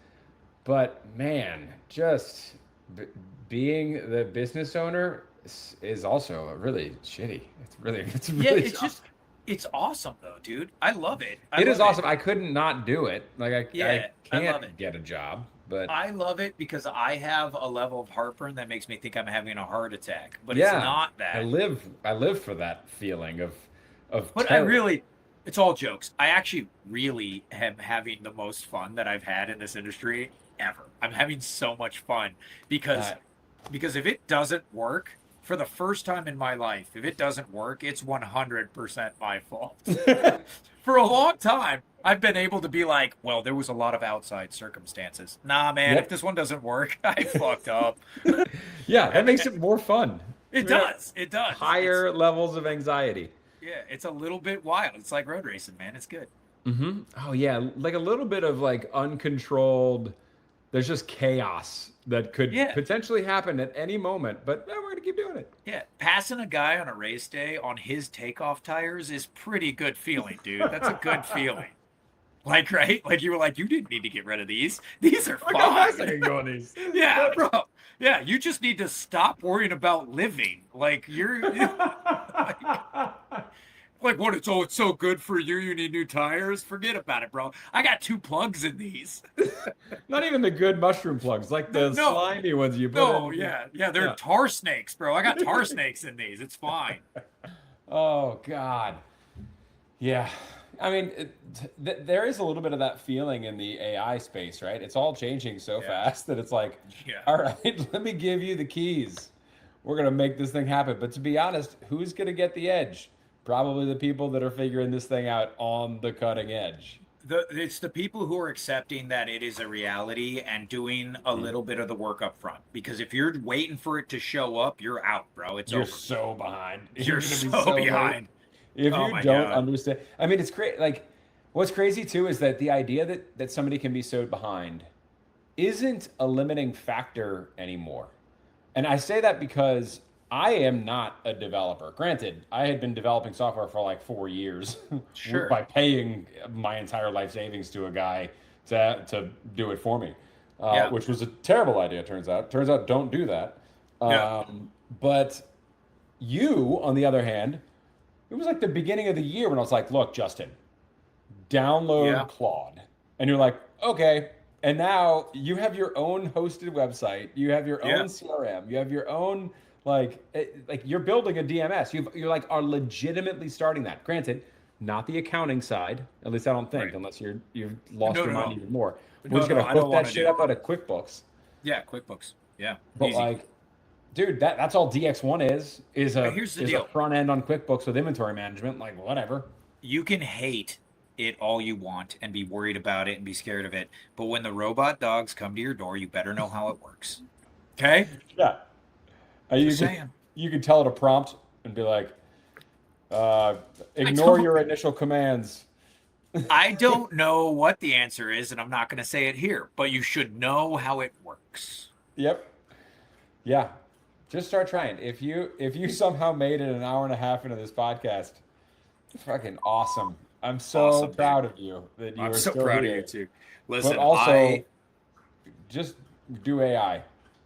But man, just b being the business owner is also really shitty. It's Yeah, really it's tough. just it's awesome though, dude. I love it. I It is love it. awesome. I couldn't not do it. Like I Yeah, I love it. can't get a job, but I love it because I have a level of heartburn that makes me think I'm having a heart attack, but it's yeah, not that. I live for that feeling of But I terror. really, it's all jokes. I actually really am having the most fun that I've had in this industry ever. I'm having so much fun because Uh, if it doesn't work, for the first time in my life, if it doesn't work, it's 100% my fault. For a long time, I've been able to be like, well, there was a lot of outside circumstances. Nah, man, if yep. this one doesn't work, I fucked up. Yeah, that And makes it more fun. it Yeah. does. It does. It's Higher levels of anxiety. yeah, it's a little bit wild. It's like road racing, man. It's good. Oh yeah, like a little bit of like uncontrolled. There's just chaos that could Yeah. potentially happen at any moment, but we're gonna keep doing it. Yeah. Passing a guy on a race day on his takeoff tires is pretty good feeling, dude. That's a good feeling. Like, right? Like you were like, you didn't need to get rid of these. These are Look how fast I fine. can go on these. Yeah, bro. Yeah, you just need to stop worrying about living. Like like what it's so good for you. You need new tires. Forget about it, bro. I got two plugs in these. Not even the good mushroom plugs, like the No, slimy ones you put no, in. yeah, they're Yeah. tar snakes, bro. I got tar snakes in these. It's fine. Oh God. Yeah. I mean, there is a little bit of that feeling in the AI space, right? It's all changing so Yeah. fast that it's like, Yeah. all right, let me give you the keys. We're going to make this thing happen. But to be honest, who's going to get the edge? Probably the people that are figuring this thing out on the cutting edge. It's the people who are accepting that it is a reality and doing a little bit of the work up front. Because if you're waiting for it to show up, you're out, bro. It's You're over. so behind. You're gonna be so late. behind. If Oh you my don't God. understand, I mean, it's great. Like, what's crazy too is that the idea that somebody can be so behind isn't a limiting factor anymore. And I say that because I am not a developer. Granted, I had been developing software for like 4 years Sure. by paying my entire life savings to a guy to do it for me, Yeah. which was a terrible idea, turns out. Turns out, don't do that. Yeah. But you, on the other hand, it was like the beginning of the year when I was like, look, Justin, download Claude. And you're like, okay. And now you have your own hosted website. You have your own CRM. You have your own, like you're building a DMS. You're like are legitimately starting that. Granted, not the accounting side. At least I don't think, unless you've lost your mind even more. We're just gonna hook that shit up out of QuickBooks. Yeah, QuickBooks. Yeah. But easy. like, dude, that's all DX1 is a front end on QuickBooks with inventory management. Like, whatever. You can hate it all you want and be worried about it and be scared of it, but when the robot dogs come to your door, you better know how it works. Okay? Yeah. You can tell it a prompt and be like, ignore your initial commands. I don't know what the answer is, and I'm not going to say it here, but you should know how it works. Yep. Yeah. Just start trying. If you somehow made it an hour and a half into this podcast, fucking awesome. I'm so proud of you that you are so still proud here. of you too. Listen, but also just do AI.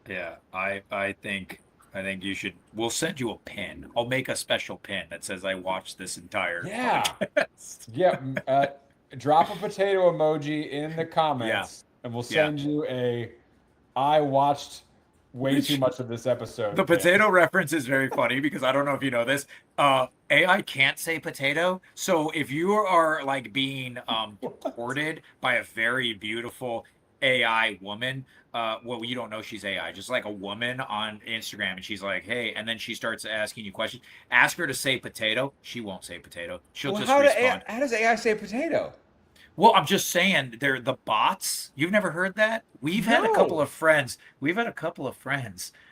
Yeah, I think you should. We'll send you a pin. I'll make a special pin that says I watched this entire podcast. Yeah. Drop a potato emoji in the comments, and we'll send you I watched way too much of this episode. The potato reference is very funny because I don't know if you know this. AI can't say potato, so if you are like being courted by a very beautiful AI woman, well, you don't know she's AI, just like a woman on Instagram, and she's like, hey, and then she starts asking you questions. Ask her to say potato. She won't say potato. She'll just respond. How does AI say potato? Well, I'm just saying, they're the bots. You've never heard that? We've had a couple of friends.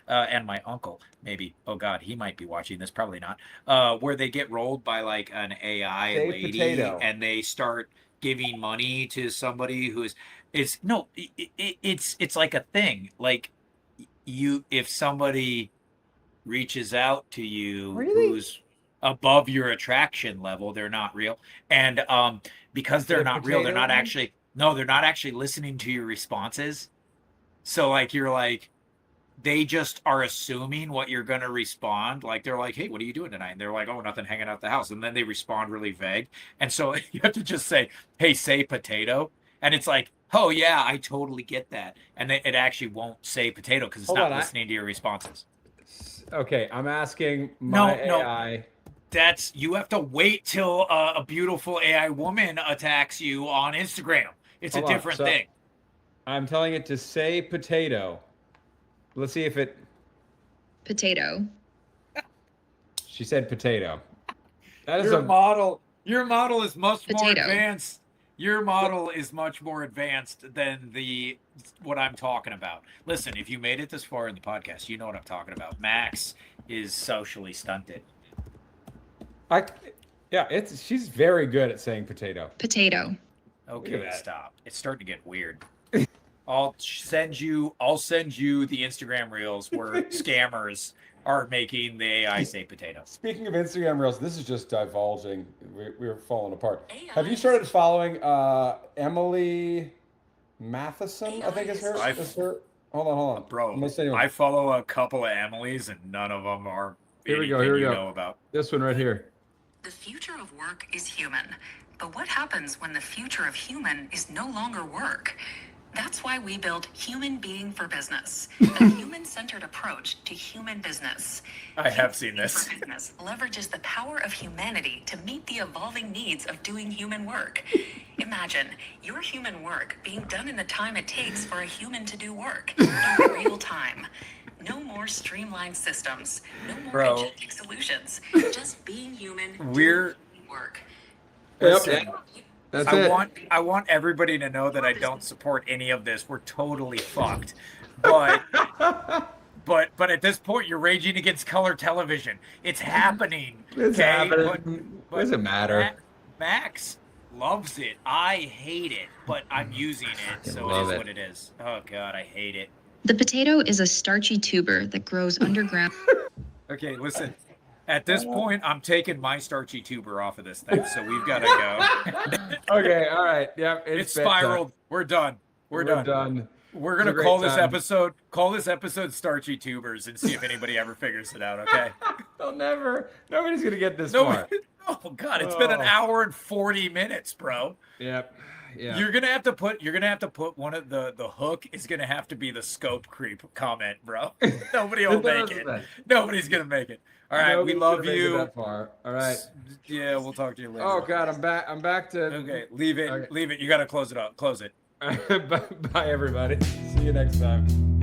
And my uncle, maybe. Oh God, he might be watching this. Probably not. Where they get rolled by like an AI lady, and they start giving money to somebody who is. It's like a thing. Like if somebody reaches out to you, who's above your attraction level, they're not real, and because they're not real, they're not actually listening to your responses. So like you're like, they just are assuming what you're gonna respond. Like they're like, hey, what are you doing tonight? And they're like, oh, nothing, hanging out the house. And then they respond really vague. And so you have to just say, hey, say potato. And it's like, oh yeah, I totally get that. And it actually won't say potato because it's not listening to your responses. Okay, I'm asking my AI. You have to wait till a beautiful AI woman attacks you on Instagram. It's a different thing. I'm telling it to say potato. Let's see if it. Potato. She said potato. That is Your model is much more advanced. Your model is much more advanced than what I'm talking about. Listen, if you made it this far in the podcast, you know what I'm talking about. Max is socially stunted. She's very good at saying potato. Potato. Okay, stop. It's starting to get weird. I'll send you the Instagram reels where scammers are making the AI say potato. Speaking of Instagram reels, this is just divulging. We're falling apart. Have you started following Emily Matheson? I think is her. Hold on. Bro, I follow a couple of Emilys and none of them are Here we go. know about. This one right here. The future of work is human. But what happens when the future of human is no longer work? That's why we built Human Being for Business, a human-centered approach to human business. I have seen this. Human Business leverages the power of humanity to meet the evolving needs of doing human work. Imagine your human work being done in the time it takes for a human to do work in real time. No more streamlined systems, no more agentic solutions, just being human, doing work. I want everybody to know that I don't support any of this. We're totally fucked. But at this point, you're raging against color television. It's happening. It's happening. What does it matter? Max loves it. I hate it, but I'm using it, so it is what it is. Oh God, I hate it. The potato is a starchy tuber that grows underground. Okay, listen. At this point, I'm taking my starchy tuber off of this thing, so we've got to go. Okay, all right. Yeah, it's spiraled. We're done. We're done. We're gonna great call this time. episode "Starchy Tubers" and see if anybody ever figures it out. Okay. Nobody's gonna get this No, far. oh God, it's been an hour and 40 minutes, bro. Yep. Yeah. You're gonna have to put one of the hook is gonna have to be the scope creep comment, bro. Nobody will make it. Nobody's gonna make it. All right, we love you. That far. All right. Yeah, we'll talk to you later. Oh God, I'm back to. Okay, leave it. Okay. Leave it. You gotta close it up. Close it. Bye, everybody. See you next time.